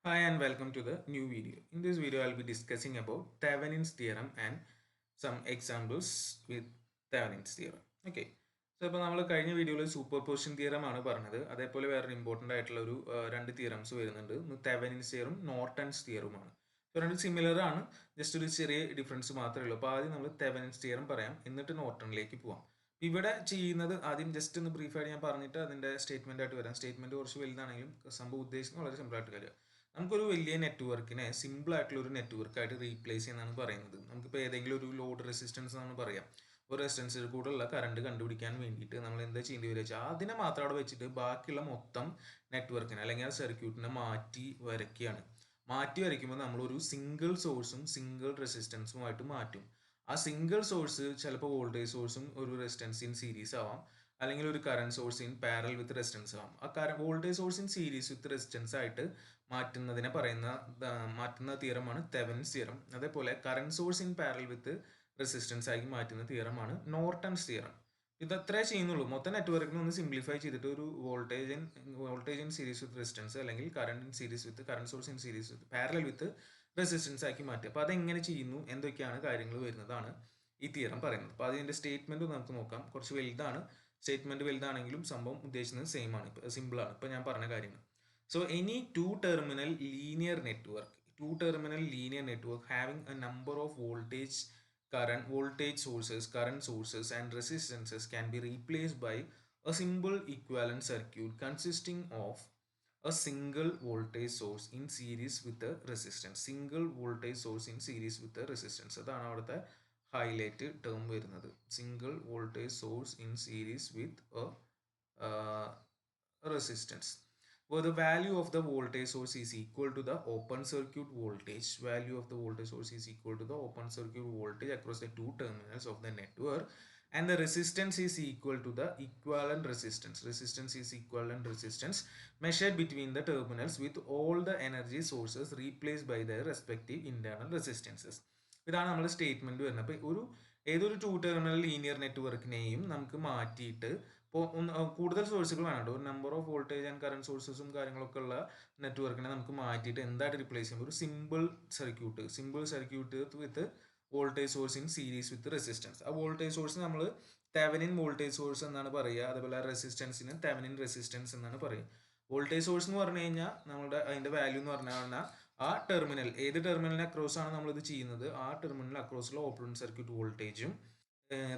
Hi and welcome to the new video. In this video, I'll be discussing about Thevenin's theorem and some examples with Thevenin's theorem. Okay. ഇപ്പോൾ നമ്മൾ കഴിഞ്ഞ വീഡിയോയിൽ super position theorem ആണ് പറഞ്ഞത്. അതേപോലെ വേറെ important ആയിട്ടുള്ള രണ്ട് തിയറംസ് വരുന്നുണ്ട്. തെവനിൻസ് തിയറും നോർട്ടൺസ് തിയറുമാണ്. രണ്ട് സിമിലർ ആണ്, ജസ്റ്റ് ഒരു ചെറിയ ഡിഫറൻസ് മാത്രമേ ഉള്ളൂ. അപ്പോൾ ആദ്യം നമ്മൾ തെവനിൻസ് തിയറം പറയാം, എന്നിട്ട് നോർട്ടണിലേക്ക് പോവാം. ഇവിടെ ചെയ്യുന്നത് ആദ്യം ജസ്റ്റ് ഒന്ന് ബ്രീഫായിട്ട് ഞാൻ പറഞ്ഞിട്ട് അതിൻ്റെ സ്റ്റേറ്റ്മെൻ്റ് ആയിട്ട് വരാം. സ്റ്റേറ്റ്മെൻറ്റ് കുറച്ച് വലുതാണെങ്കിലും സംഭവം ഉദ്ദേശിക്കുന്നത് വളരെ സിമ്പിൾ ആയിട്ട് കാര്യം. നമുക്കൊരു വലിയ നെറ്റ്വർക്കിനെ സിമ്പിൾ ആയിട്ടുള്ള ഒരു നെറ്റ്വർക്കായിട്ട് റീപ്ലേസ് ചെയ്യുന്നതാണ് പറയുന്നത്. നമുക്കിപ്പോൾ ഏതെങ്കിലും ഒരു ലോഡ് റെസിസ്റ്റൻസ് നമ്മൾ പറയാം, ഒരു റെസിസ്റ്റൻസിൽ കൂടെയുള്ള കറണ്ട് കണ്ടുപിടിക്കാൻ വേണ്ടിയിട്ട് നമ്മൾ എന്താ ചെയ്യേണ്ടി വരിക വെച്ചാൽ അതിനെ മാത്രം അവിടെ വെച്ചിട്ട് ബാക്കിയുള്ള മൊത്തം നെറ്റ്വർക്കിനെ അല്ലെങ്കിൽ ആ സർക്യൂട്ടിനെ മാറ്റി വരയ്ക്കുകയാണ്. മാറ്റി വരയ്ക്കുമ്പോൾ നമ്മളൊരു സിംഗിൾ സോഴ്സും സിംഗിൾ റെസിസ്റ്റൻസുമായിട്ട് മാറ്റും. ആ സിംഗിൾ സോഴ്സ് ചിലപ്പോൾ വോൾട്ടേജ് സോഴ്സും ഒരു റെസിസ്റ്റൻസ് ഇൻ സീരീസ് ആവാം, അല്ലെങ്കിൽ ഒരു current source in parallel with resistance ആവാം. ആ voltage source in series with resistance ആയിട്ട് മാറ്റുന്ന തിയറമാണ് തെവനിൻസ് തിയറം. അതേപോലെ current source in parallel with resistance ആക്കി മാറ്റുന്ന തിയറമാണ് നോർട്ടൺസ് തിയറം. ഇതത്രേ ചെയ്യുന്നുള്ളൂ. മൊത്തം നെറ്റ്വർക്കിനെ ഒന്ന് സിംപ്ലിഫൈ ചെയ്തിട്ട് ഒരു voltage in series with resistance അല്ലെങ്കിൽ current in series with current source in series with parallel with resistance ആക്കി മാറ്റുക. അപ്പോൾ അതെങ്ങനെ ചെയ്യുന്നു, എന്തൊക്കെയാണ് കാര്യങ്ങൾ വരുന്നതാണ് ഈ തിയറം പറയുന്നത്. അപ്പോൾ അതിൻ്റെ സ്റ്റേറ്റ്മെൻറ്റ് നമുക്ക് നോക്കാം. കുറച്ച് വലുതാണ് സ്റ്റേറ്റ്മെൻറ്റ്, വലുതാണെങ്കിലും സംഭവം ഉദ്ദേശിക്കുന്നത് സെയിം ആണ്, സിമ്പിളാണ്. ഇപ്പോൾ ഞാൻ പറഞ്ഞ കാര്യങ്ങൾ. So any two-terminal linear network having a number of voltage sources, current sources, and resistances can be replaced by a simple equivalent circuit consisting of a single voltage source in series with a resistance. Single voltage source in series with a resistance. അതാണ് അവിടുത്തെ highlight term വരുന്നത്. Single voltage source in series with resistance, where the value of the voltage source is equal to the open circuit voltage. Value of the voltage source is equal to the open circuit voltage across the two terminals of the network, and the resistance is equal to the equivalent resistance. Resistance is equivalent resistance measured between the terminals with all the energy sources replaced by their respective internal resistances. ഇതാണ് നമ്മുടെ statement വരുന്നത്. അപ്പോൾ ഏതൊരു two terminal linear നെറ്റ്വർക്കിനെയും നമുക്ക് മാറ്റിയിട്ട് ഇപ്പോൾ കൂടുതൽ സോഴ്സുകൾ വേണം. ഒരു number of voltage and current സോഴ്സസും കാര്യങ്ങളൊക്കെ ഉള്ള നെറ്റ്വർക്കിനെ നമുക്ക് മാറ്റിയിട്ട് എന്തായിട്ട് റിപ്ലേസ് ചെയ്യുമ്പോൾ ഒരു simple circuit with voltage source in series with resistance. ആ വോൾട്ടേജ് സോഴ്സ് നമ്മൾ തെവനിൻ വോൾട്ടേജ് സോഴ്സ് എന്നാണ് പറയുക. അതുപോലെ റെസിസ്റ്റൻസിന് തെവനിൻ റെസിസ്റ്റൻസ് എന്നാണ് പറയുക. വോൾട്ടേജ് സോഴ്സ് എന്ന് പറഞ്ഞു കഴിഞ്ഞാൽ അതിന്റെ വാല്യൂ എന്ന് പറഞ്ഞാൽ ആ ടെർമിനൽ, ഏത് ടെർമിനലിന് അക്രോസ് ആണ് നമ്മളിത് ചെയ്യുന്നത്, ആ ടെർമിനൽ അക്രോസുള്ള ഓപ്പൺ സർക്യൂട്ട് വോൾട്ടേജും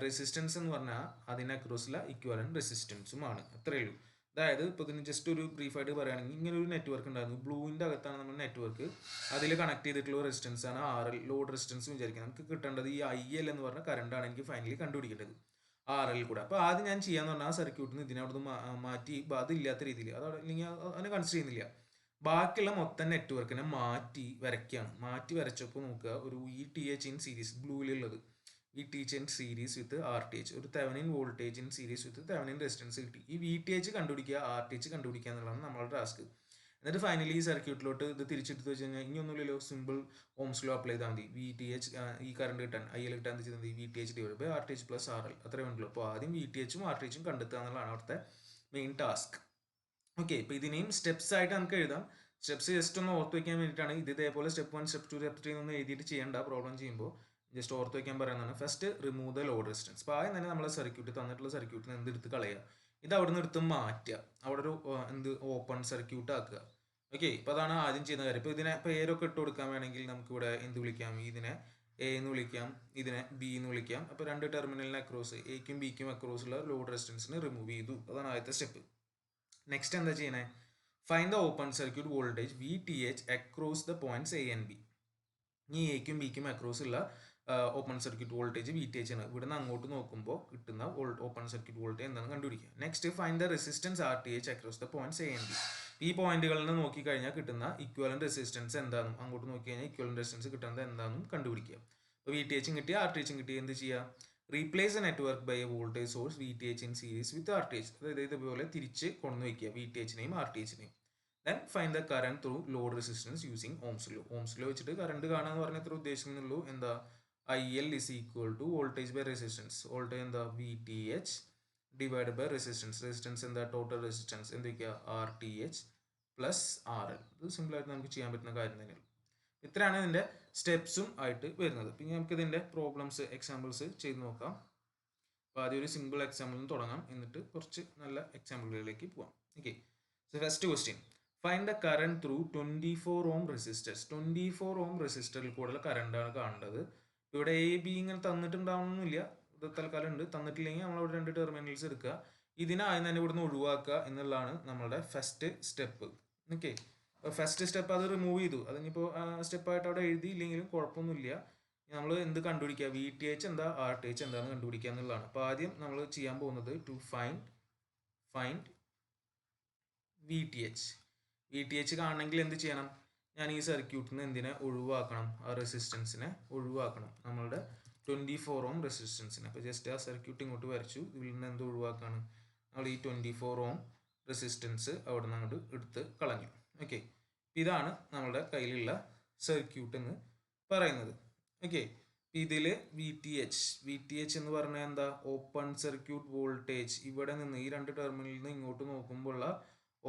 റെസിസ്റ്റൻസ് എന്ന് പറഞ്ഞാൽ അതിന് അക്രോസുള്ള ഇക്വലന്റ് റെസിസ്റ്റൻസുമാണ്. അത്രയേ ഉള്ളൂ. അതായത് ഇപ്പോൾ ഇതിന് ജസ്റ്റ് ഒരു ബ്രീഫായിട്ട് പറയുകയാണെങ്കിൽ ഇങ്ങനെ ഒരു നെറ്റ്വർക്ക് ഉണ്ടായിരുന്നു. ബ്ലൂവിൻ്റെ അകത്താണ് നമ്മുടെ നെറ്റ്വർക്ക്. അതിൽ കണക്ട് ചെയ്തിട്ടുള്ള റെസിസ്റ്റൻസ് ആണ് RL, ലോഡ് റെസിസ്റ്റൻസ് വിചാരിക്കുക. നമുക്ക് കിട്ടേണ്ടത് ഈ IL എന്ന് പറഞ്ഞ കറണ്ടാണ് എനിക്ക് ഫൈനലി കണ്ടുപിടിക്കേണ്ടത് RL കൂടെ. അപ്പോൾ ആദ്യം ഞാൻ ചെയ്യാന്ന് പറഞ്ഞാൽ ആ സർക്യൂട്ടിന് ഇതിനെ അവിടുന്ന് മാറ്റി അതില്ലാത്ത രീതിയിൽ അല്ലെങ്കിൽ അതിനെ കൺസിഡർ ചെയ്യുന്നില്ല, ബാക്കിയുള്ള മൊത്തം നെറ്റ്വർക്കിനെ മാറ്റി വരയ്ക്കുകയാണ്. മാറ്റി വരച്ചപ്പോൾ നോക്കുക, ഒരു VTH ഇൻ സീരീസ് ബ്ലൂവിലുള്ളത് VTH in series with RTH, ഒരു Thevenin voltage in series with Thevenin resistance കിട്ടി. ഈ VTH കണ്ടുപിടിക്കുക, RTH കണ്ടുപിടിക്കുക എന്നുള്ളതാണ് നമ്മളുടെ ടാസ്ക്. എന്നിട്ട് ഫൈനലി ഈ സർക്യൂട്ടിലോട്ട് ഇത് തിരിച്ചെടുത്ത് വെച്ച് കഴിഞ്ഞാൽ ഇനിയൊന്നുമില്ലല്ലോ, സിമ്പിൾ ഓംസ് ലോ അപ്ലൈ ചെയ്താൽ മതി. VTH ഈ കറണ്ട് കിട്ടാൻ IL കിട്ടാൻ ചെയ്താൽ മതി VTH divide by RTH plus RL, അത്രേ വേണ്ടല്ലോ. അപ്പോൾ ആദ്യം VTHും RTHും കണ്ടെത്തുക എന്നുള്ളതാണ് അവിടുത്തെ മെയിൻ ടാസ്ക്. ഓക്കെ, ഇപ്പോൾ ഇതിനെയും സ്റ്റെപ്സ് ആയിട്ട് നമുക്ക് എഴുതാം. സ്റ്റെപ്സ് ജസ്റ്റ് ഒന്ന് ഓർത്ത് വയ്ക്കാൻ വേണ്ടിയിട്ടാണ്. ഇതേപോലെ സ്റ്റെപ്പ് 1, സ്റ്റെപ്പ് 2, സ്റ്റെപ്പ് 3 ഒന്നും എഴുതിയിട്ട് ചെയ്യേണ്ട. പ്രോബ്ലം ചെയ്യുമ്പോൾ ജസ്റ്റ് ഓർത്ത് വയ്ക്കാൻ പറയുന്നതാണ്. First remove the load resistance. അപ്പോൾ ആദ്യം തന്നെ നമ്മളെ തന്നിട്ടുള്ള സർക്യൂട്ടിന് എന്തെടുത്ത് കളയുക, ഇത് അവിടെ നിന്ന് എടുത്ത് മാറ്റുക, അവിടെ ഒരു ഓപ്പൺ സർക്യൂട്ട് ആക്കുക. ഓക്കെ, ഇപ്പോൾ അതാണ് ആദ്യം ചെയ്യുന്ന കാര്യം. ഇപ്പോൾ ഇതിനെ പേരൊക്കെ ഇട്ട് കൊടുക്കാൻ വേണമെങ്കിൽ നമുക്കിവിടെ എന്ത് വിളിക്കാം, ഇതിനെ A എന്ന് വിളിക്കാം, ഇതിനെ B എന്ന് വിളിക്കാം. അപ്പോൾ രണ്ട് ടെർമിനലിന് അക്രോസ്, എക്കും ബിക്കും അക്രോസ് ഉള്ള ലോഡ് റെസിസ്റ്റൻസിന് റിമൂവ് ചെയ്തു. അതാണ് ആദ്യത്തെ സ്റ്റെപ്പ്. നെക്സ്റ്റ് എന്താ ചെയ്യണേ, find the open circuit voltage VTH across the points A and B. ഈ എക്കും ബിക്കും അക്രോസ് ഉള്ള ഓപ്പൺ സർക്യൂട്ട് വോൾട്ടേജ് VTH ആണ്. ഇവിടെ നിന്ന് അങ്ങോട്ട് നോക്കുമ്പോൾ കിട്ടുന്ന ഓപ്പൺ സർക്യൂട്ട് വോൾട്ടേജ് എന്താണെന്ന് കണ്ടുപിടിക്കുക. Next find the resistance RTH across the points A and B. ഈ പോയിന്റുകളിൽ നിന്ന് നോക്കിക്കഴിഞ്ഞാൽ കിട്ടുന്ന ഇക്വലന്റ് റെസിസ്റ്റൻസ് എന്താണെന്നും അങ്ങോട്ട് നോക്കി കഴിഞ്ഞാൽ ഇക്വലന്റ് റെസിസ്റ്റൻസ് കിട്ടുന്നത് എന്താണെന്നും കണ്ടുപിടിക്കുക. അപ്പോൾ VTHും കിട്ടി, RTHും കിട്ടി. എന്ത് ചെയ്യുക, replace a network by a voltage source VTH in series with RTH. അതായത് ഇതുപോലെ തിരിച്ച് കൊണ്ടു വയ്ക്കുക VTHനെയും RTHനെയും. Then find the current through load resistance using Ohm's law. Ohm's law വെച്ചിട്ട് കറണ്ട് കാണാന്ന് പറഞ്ഞ എത്ര ഉദ്ദേശിക്കുന്നുള്ളൂ, എന്താ IL is equal to voltage by resistance. Voltage എന്താ VTH divide by resistance. Resistance എന്താ ടോട്ടൽ റെസിസ്റ്റൻസ് എന്തൊക്കെയാ RTH പ്ലസ് ആർ എൽ. ഇത് സിമ്പിളായിട്ട് നമുക്ക് ചെയ്യാൻ പറ്റുന്ന കാര്യം തന്നെയാണ്. ഇത്രയാണ് ഇതിൻ്റെ സ്റ്റെപ്സും ആയിട്ട് വരുന്നത്. പിന്നെ നമുക്ക് ഇതിൻ്റെ പ്രോബ്ലംസ് എക്സാമ്പിൾസ് ചെയ്ത് നോക്കാം. അപ്പോൾ ആദ്യം ഒരു സിമ്പിൾ എക്സാമ്പിളിൽ തുടങ്ങാം, എന്നിട്ട് കുറച്ച് നല്ല എക്സാമ്പിളുകളിലേക്ക് പോവാം. Okay, so first question, find the current through 24 Om resistors. 24 ഓം റെസിസ്റ്ററിൽ കൂടുതൽ കറണ്ടാണ് കാണേണ്ടത്. ഇവിടെ എ ബി ഇങ്ങനെ തന്നിട്ടുണ്ടാവണമെന്നില്ല, ഇത് തൽക്കാലം ഉണ്ട്. തന്നിട്ടില്ലെങ്കിൽ നമ്മൾ അവിടെ 2 ടെർമിനൽസ് എടുക്കുക. ഇതിനായി തന്നെ ഇവിടുന്ന് ഒഴിവാക്കുക എന്നുള്ളതാണ് നമ്മളുടെ first step. Okay, first step അത് റിമൂവ് ചെയ്തു. അതിനിപ്പോൾ സ്റ്റെപ്പായിട്ട് അവിടെ എഴുതിയില്ലെങ്കിലും കുഴപ്പമൊന്നുമില്ല. നമ്മൾ എന്ത് കണ്ടുപിടിക്കുക, വി ടി എച്ച് എന്താ ആർ ടി എച്ച് എന്താണെന്ന് കണ്ടുപിടിക്കുക എന്നുള്ളതാണ്. അപ്പോൾ ആദ്യം നമ്മൾ ചെയ്യാൻ പോകുന്നത് to find V T H. V T H കാണണമെങ്കിൽ എന്ത് ചെയ്യണം, ഞാൻ ഈ സർക്യൂട്ടിന് എന്തിനെ ഒഴിവാക്കണം, ആ റെസിസ്റ്റൻസിനെ ഒഴിവാക്കണം, നമ്മളുടെ 24 ഓം റെസിസ്റ്റൻസിനെ. അപ്പോൾ ജസ്റ്റ് ആ സർക്യൂട്ട് ഇങ്ങോട്ട് വരച്ചു. ഇതിൽ നിന്ന് എന്ത് ഒഴിവാക്കാണ്, നമ്മൾ ഈ 24 ഓം റെസിസ്റ്റൻസ് അവിടെ നിന്ന് അങ്ങോട്ട് എടുത്ത് കളഞ്ഞു. ഓക്കെ, ഇതാണ് നമ്മളുടെ കയ്യിലുള്ള സർക്യൂട്ട് എന്ന് പറയുന്നത്. ഓക്കെ, ഇതിൽ വി ടി എച്ച് എന്ന് പറഞ്ഞാൽ എന്താ, ഓപ്പൺ സർക്യൂട്ട് വോൾട്ടേജ്. ഇവിടെ നിന്ന് ഈ 2 ടെർമിനലിൽ നിന്ന് ഇങ്ങോട്ട് നോക്കുമ്പോഴുള്ള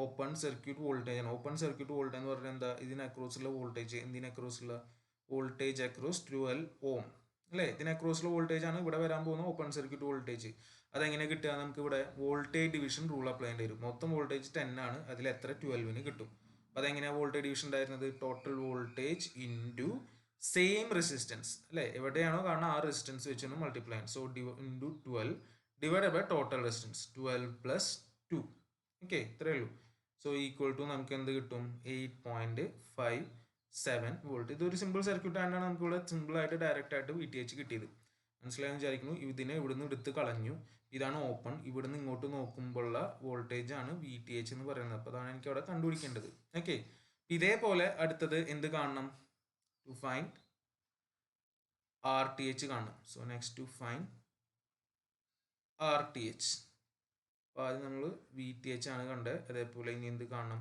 ഓപ്പൺ സർക്യൂട്ട് വോൾട്ടേജ് ആണ്. ഓപ്പൺ സർക്യൂട്ട് വോൾട്ടേജ് എന്ന് പറഞ്ഞാൽ എന്താ, ഇതിന് അക്രോസുള്ള വോൾട്ടേജ്, എന്തിന് അക്രോസുള്ള വോൾട്ടേജ് അക്രോസ് 12 ഓം അല്ലേ, ഇതിന് അക്രോസുള്ള വോൾട്ടേജ് ആണ് ഇവിടെ വരാൻ പോകുന്ന ഓപ്പൺ സർക്യൂട്ട് വോൾട്ടേജ്. അതെങ്ങനെ കിട്ടുക, നമുക്ക് ഇവിടെ വോൾട്ടേജ് ഡിവിഷൻ റൂൾ അപ്ലൈ ചെയ്യേണ്ടി വരും. മൊത്തം വോൾട്ടേജ് 10 ആണ്, അതിൽ എത്ര 12ന് കിട്ടും. അപ്പോൾ അതെങ്ങനെയാണ് വോൾട്ടേജ് ഡിവിഷൻ ഉണ്ടായിരുന്നത്, total voltage into same resistance അല്ലേ, എവിടെയാണോ കാണുന്നത് ആ റെസിസ്റ്റൻസ് വെച്ചൊന്ന് മൾട്ടിപ്ലൈ ചെയ്യണം. So into 12 divide by total resistance 12 plus 2. Okay, ഇത്രയേ ഉള്ളൂ. സോ ഈക്വൽ ടു നമുക്ക് എന്ത് കിട്ടും, 8.57 വോൾട്ട്. ഇതൊരു സിമ്പിൾ സർക്യൂട്ട് ആയതുകൊണ്ടാണ് നമുക്ക് ഇവിടെ സിമ്പിൾ ആയിട്ട് ഡയറക്റ്റ് ആയിട്ട് വി ടി എച്ച് കിട്ടിയത്. മനസ്സിലായെന്ന് വിചാരിക്കുന്നു. ഇതിനെ ഇവിടുന്ന് എടുത്ത് കളഞ്ഞു. ഇതാണ് ഓപ്പൺ. ഇവിടുന്ന് ഇങ്ങോട്ട് നോക്കുമ്പോഴുള്ള വോൾട്ടേജ് ആണ് വി ടി എച്ച് എന്ന് പറയുന്നത്. അപ്പോൾ അതാണ് എനിക്ക് അവിടെ കണ്ടുപിടിക്കേണ്ടത്. ഓക്കെ, ഇതേപോലെ അടുത്തത് എന്ത് കാണണം, to find R T H കാണണം. So next to find R T H. അപ്പോൾ ആദ്യം നമ്മൾ വി ടി എച്ച് ആണ് കണ്ടത്. അതേപോലെ ഇനി എന്ത് കാണണം,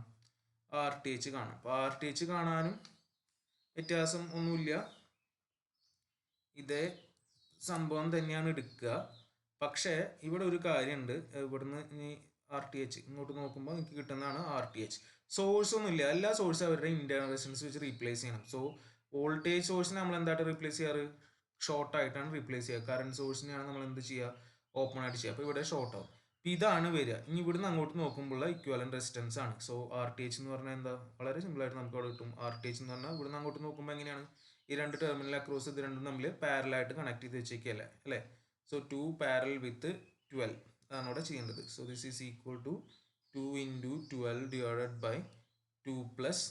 ആർ ടി എച്ച് കാണണം. അപ്പോൾ ആർ ടി എച്ച് കാണാനും വ്യത്യാസം ഒന്നുമില്ല, ഇതേ സംഭവം തന്നെയാണ് എടുക്കുക. പക്ഷേ ഇവിടെ ഒരു കാര്യമുണ്ട്, ഇവിടുന്ന് ഇനി ആർ ടി എച്ച് ഇങ്ങോട്ട് നോക്കുമ്പോൾ എനിക്ക് കിട്ടുന്നതാണ് ആർ ടി എച്ച്. സോഴ്സ് ഒന്നുമില്ല, എല്ലാ സോഴ്സും അവരുടെ ഇന്റേണൽ റെസിസ്റ്റൻസ് വെച്ച് റീപ്ലേസ് ചെയ്യണം. സോ വോൾട്ടേജ് സോഴ്സിനെ നമ്മൾ എന്തായിട്ട് റീപ്ലേസ് ചെയ്യാറ്, ഷോർട്ട് ആയിട്ടാണ് റീപ്ലേസ് ചെയ്യുക. കറണ്ട് സോഴ്സിനെയാണ് നമ്മൾ എന്ത് ചെയ്യുക, ഓപ്പൺ ആയിട്ട് ചെയ്യുക. അപ്പോൾ ഇവിടെ ഷോർട്ട് ആവും. ഇതാണ് വരിക. ഇനി ഇവിടുന്ന് അങ്ങോട്ട് നോക്കുമ്പോൾ ഇക്വലന്റ് റെസിസ്റ്റൻസ് ആണ്. സോ ആർ ടി എച്ച് എന്ന് പറഞ്ഞാൽ എന്താ, വളരെ സിമ്പിൾ ആയിട്ട് നമുക്ക് അവിടെ കിട്ടും. ആർ ടി എച്ച് എന്ന് പറഞ്ഞാൽ ഇവിടുന്ന് അങ്ങോട്ട് നോക്കുമ്പോൾ എങ്ങനെയാണ്, ഈ 2 ടെർമിനൽ അക്രോസ് ഇത് രണ്ടും തമ്മിൽ പാരലായിട്ട് കണക്ട് ചെയ്ത് വെച്ചേക്കല്ലേ അല്ലേ. സോ 2 പാരൽ വിത്ത് 12 അതാണ് അവിടെ ചെയ്യേണ്ടത്. So this is equal to 2 into 12 divided by 2 plus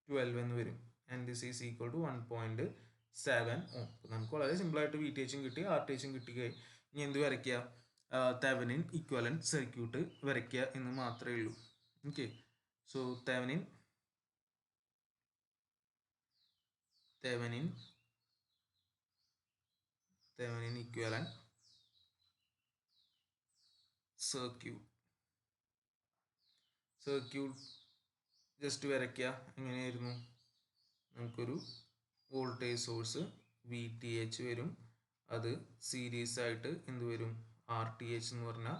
12 എന്ന് വരും. And this is equal to 1.7 ohm. നമുക്ക് വളരെ സിമ്പിളായിട്ട് വി ടി എച്ചും കിട്ടി, ആർ ടി എച്ചും കിട്ടുകയായി. ഇനി എന്ത് വരയ്ക്കുക, തെവനിൻ ഇക്വലന്റ് സർക്യൂട്ട് വരയ്ക്കുക എന്ന് മാത്രമേ ഉള്ളൂ. Okay, so Thevenin equivalent circuit just വരയ്ക്കുക. എങ്ങനെയായിരുന്നു, നമുക്കൊരു voltage source V T H വരും, അത് സീരീസ് ആയിട്ട് എന്ത് വരും, ആർ ടി എച്ച് എന്ന് പറഞ്ഞാൽ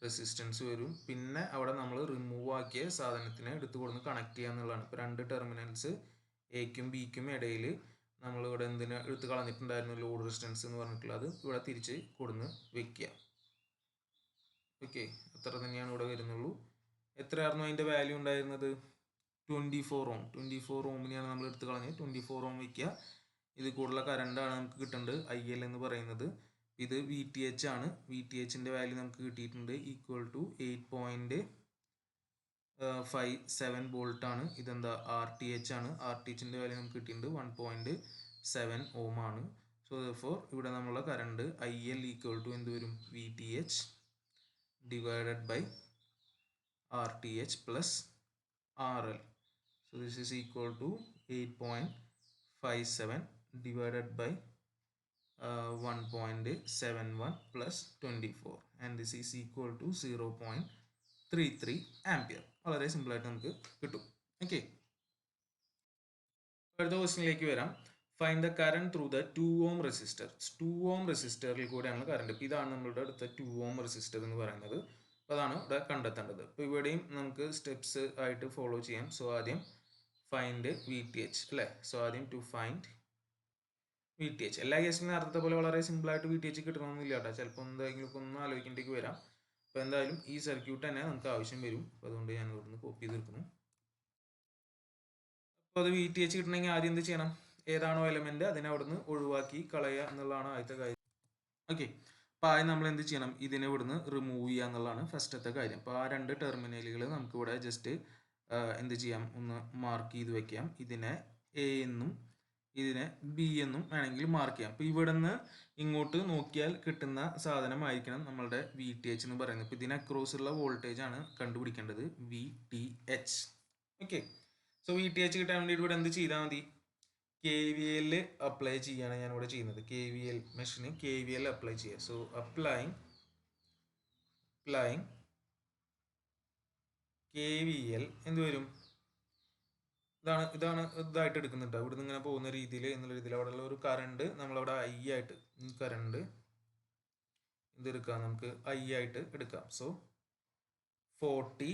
റെസിസ്റ്റൻസ് വരും. പിന്നെ അവിടെ നമ്മൾ റിമൂവ് ആക്കിയ സാധനത്തിനെ എടുത്ത് കൊടുന്ന് കണക്ട് ചെയ്യുക എന്നുള്ളതാണ്. ഇപ്പോൾ 2 ടെർമിനൽസ് എക്കും ബിക്കും ഇടയിൽ നമ്മൾ ഇവിടെ എന്തിനാ എടുത്ത് കളഞ്ഞിട്ടുണ്ടായിരുന്നു, ലോഡ് റെസിസ്റ്റൻസ് എന്ന് പറഞ്ഞിട്ടുള്ളത് ഇവിടെ തിരിച്ച് കൊടുന്ന് വെക്കുക. ഓക്കെ, അത്ര തന്നെയാണ് ഇവിടെ വരുന്നുള്ളൂ. എത്രയായിരുന്നു അതിൻ്റെ വാല്യൂ ഉണ്ടായിരുന്നത്, 24 ഓം. 24 ഓമിനെയാണ് നമ്മൾ എടുത്ത് കളഞ്ഞത്. 24 ഓം വയ്ക്കുക. ഇത് കൂടുതലുള്ള കറണ്ടാണ് നമുക്ക് കിട്ടേണ്ടത്, ഐ എൽ എന്ന് പറയുന്നത്. ഇത് വി ടി എച്ച് ആണ്. വി ടി എച്ചിൻ്റെ വാല്യൂ നമുക്ക് കിട്ടിയിട്ടുണ്ട്, ഈക്വൽ ടു 8.57 വോൾട്ട് ആണ്. ഇതെന്താ, ആർ ടി എച്ച് ആണ്. ആർ ടി എച്ചിൻ്റെ വാല്യൂ നമുക്ക് കിട്ടിയിട്ടുണ്ട് 1.7 ഓം ആണ്. സോ ദെർഫോർ ഇവിടെ നമ്മളുടെ current I L equal to എന്ത് വരും, V T H divided by R T H plus R L. So this is equal to 8.57 divided by 1.71 plus 24 and this is equal to 0.33 ampere. വളരെ simple ആയിട്ട് നമുക്ക് കിട്ടും. Okay, അടുത്ത ക്വസ്റ്റ്യനിലേക്ക് വരാം. Find the current through the 2 ohm resistor. 2 ഓം റെസിസ്റ്ററിൽ കൂടെയാണ് current. ഇതാണ് നമ്മളുടെ അടുത്ത 2 ഓം റെസിസ്റ്റർ എന്ന് പറയുന്നത്. അപ്പോൾ അതാണ് ഇവിടെ കണ്ടെത്തേണ്ടത്. ഇപ്പോൾ ഇവിടെയും നമുക്ക് സ്റ്റെപ്സ് ആയിട്ട് ഫോളോ ചെയ്യാം. സോ ആദ്യം ഫൈൻഡ് വി ടി എച്ച് അല്ലേ. സോ ആദ്യം to find V T H. എല്ലാ കേസിലും നേരത്തെ പോലെ വളരെ സിമ്പിളായിട്ട് വി ടി എച്ച് കിട്ടണമെന്നില്ല കേട്ടോ. ചിലപ്പോൾ എന്തെങ്കിലും ഒന്ന് ആലോചിക്കേണ്ടിക്ക് വരാം. അപ്പോൾ എന്തായാലും ഈ സർക്യൂട്ട് തന്നെ നമുക്ക് ആവശ്യം വരും. അപ്പോൾ അതുകൊണ്ട് ഞാൻ ഇവിടുന്ന് കോപ്പി ചെയ്തെടുക്കുന്നു. അപ്പോൾ അത് വി ടി എച്ച് കിട്ടണമെങ്കിൽ ആദ്യം എന്ത് ചെയ്യണം? ഏതാണോ എലമെന്റ് അതിനെ അവിടുന്ന് ഒഴിവാക്കി കളയുക എന്നുള്ളതാണ് ആദ്യത്തെ കാര്യം. ഓക്കെ, അപ്പോൾ ആദ്യം നമ്മൾ എന്ത് ചെയ്യണം? ഇതിനെ ഇവിടുന്ന് റിമൂവ് ചെയ്യുക എന്നുള്ളതാണ് ഫസ്റ്റത്തെ കാര്യം. അപ്പോൾ ആ രണ്ട് ടെർമിനലുകൾ നമുക്കിവിടെ ജസ്റ്റ് എന്ത് ചെയ്യാം? ഒന്ന് മാർക്ക് ചെയ്ത് വെക്കാം. ഇതിനെ എ എന്നും ഇതിനെ ബി എന്നും വേണമെങ്കിൽ മാർക്ക് ചെയ്യാം. അപ്പോൾ ഇവിടെ നിന്ന് ഇങ്ങോട്ട് നോക്കിയാൽ കിട്ടുന്ന സാധനമായിരിക്കണം നമ്മളുടെ വി ടി എച്ച് എന്ന് പറയുന്നത്. ഇപ്പോൾ ഇതിന് അക്രോസ് ഉള്ള വോൾട്ടേജ് ആണ് കണ്ടുപിടിക്കേണ്ടത്, V T H. Okay, so V T H കിട്ടാൻ വേണ്ടിയിട്ട് ഇവിടെ എന്ത് ചെയ്താൽ മതി? കെ വി എൽ അപ്ലൈ ചെയ്യാണ് ഞാനിവിടെ ചെയ്യുന്നത്. കെ വി എൽ മെഷീന് കെ വി എൽ അപ്ലൈ ചെയ്യുക. So applying K V L എന്ത് വരും? ഇതായിട്ട് എടുക്കുന്നുണ്ട്. ഇവിടുന്ന് ഇങ്ങനെ പോകുന്ന രീതിയിൽ എന്നുള്ള രീതിയിൽ അവിടെയുള്ള ഒരു കറണ്ട് നമ്മളവിടെ ഐ ആയിട്ട്, ഈ കറണ്ട് ഇതെടുക്കാം, നമുക്ക് ഐ ആയിട്ട് എടുക്കാം. സോ 40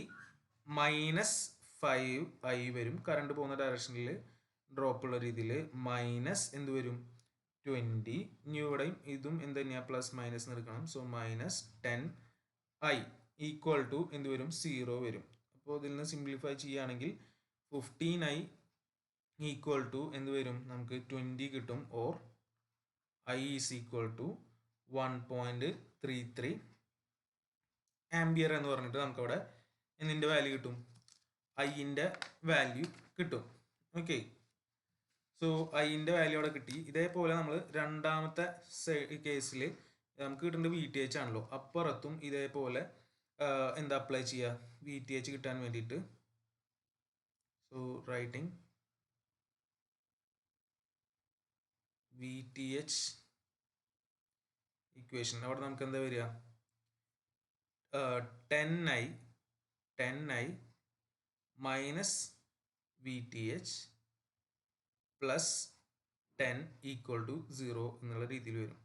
മൈനസ് 5 ഐ വരും. കറണ്ട് പോകുന്ന ഡയറക്ഷനിൽ ഡ്രോപ്പ് ഉള്ള രീതിയിൽ മൈനസ് എന്ത് വരും? 20. ഇനി ഇവിടെയും ഇതും എന്ത് തന്നെയാ? പ്ലസ് മൈനസ് എടുക്കണം. So minus 10 I equal to എന്ത് വരും? 0 വരും. അപ്പോൾ ഇതിൽ നിന്ന് സിംപ്ലിഫൈ ചെയ്യുകയാണെങ്കിൽ 15 ഐ ഈക്വൽ ടു എന്ത് വരും? നമുക്ക് 20 കിട്ടും. Or I is equal to 1.33 ampere എന്ന് പറഞ്ഞിട്ട് നമുക്കവിടെ എന്തിൻ്റെ വാല്യൂ കിട്ടും? ഐൻ്റെ വാല്യൂ കിട്ടും. ഓക്കെ, സോ ഐൻ്റെ വാല്യൂ അവിടെ കിട്ടി. ഇതേപോലെ നമ്മൾ രണ്ടാമത്തെ കേസിൽ നമുക്ക് കിട്ടേണ്ടത് വി ടി എച്ച് ആണല്ലോ. അപ്പുറത്തും ഇതേപോലെ എന്താ അപ്ലൈ ചെയ്യുക? വി ടി എച്ച് കിട്ടാൻ വേണ്ടിയിട്ട് so writing V T H equation. അവിടെ നമുക്ക് എന്താ വരിക? 10i minus V T H plus 10 equal to 0 എന്നുള്ള രീതിയിൽ വരും.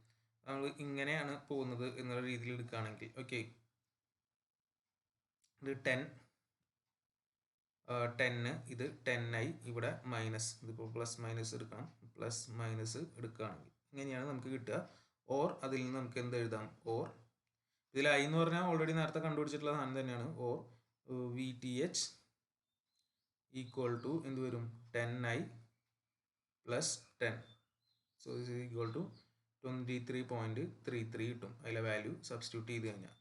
നമ്മൾ ഇങ്ങനെയാണ് പോകുന്നത് എന്നുള്ള രീതിയിൽ എടുക്കുകയാണെങ്കിൽ ഓക്കെ, ഇത് 10 ഇത് 10i ഇവിടെ മൈനസ്, ഇതിപ്പോൾ പ്ലസ് മൈനസ് എടുക്കണം, പ്ലസ് മൈനസ് എടുക്കുകയാണെങ്കിൽ ഇങ്ങനെയാണ് നമുക്ക് കിട്ടുക. ഓർ അതിൽ നിന്ന് നമുക്ക് എന്ത് എഴുതാം? ഓർ ഇതിൽ ഐ എന്ന് പറഞ്ഞാൽ ഓൾറെഡി നേരത്തെ കണ്ടുപിടിച്ചിട്ടുള്ള സാധനം തന്നെയാണ്. Or V T H equal to എന്ത് വരും? 10i plus 10. So this is equal to 23.33 കിട്ടും. അതിലെ വാല്യൂ സബ്സ്റ്റിറ്റ്യൂട്ട് ചെയ്ത് കഴിഞ്ഞാൽ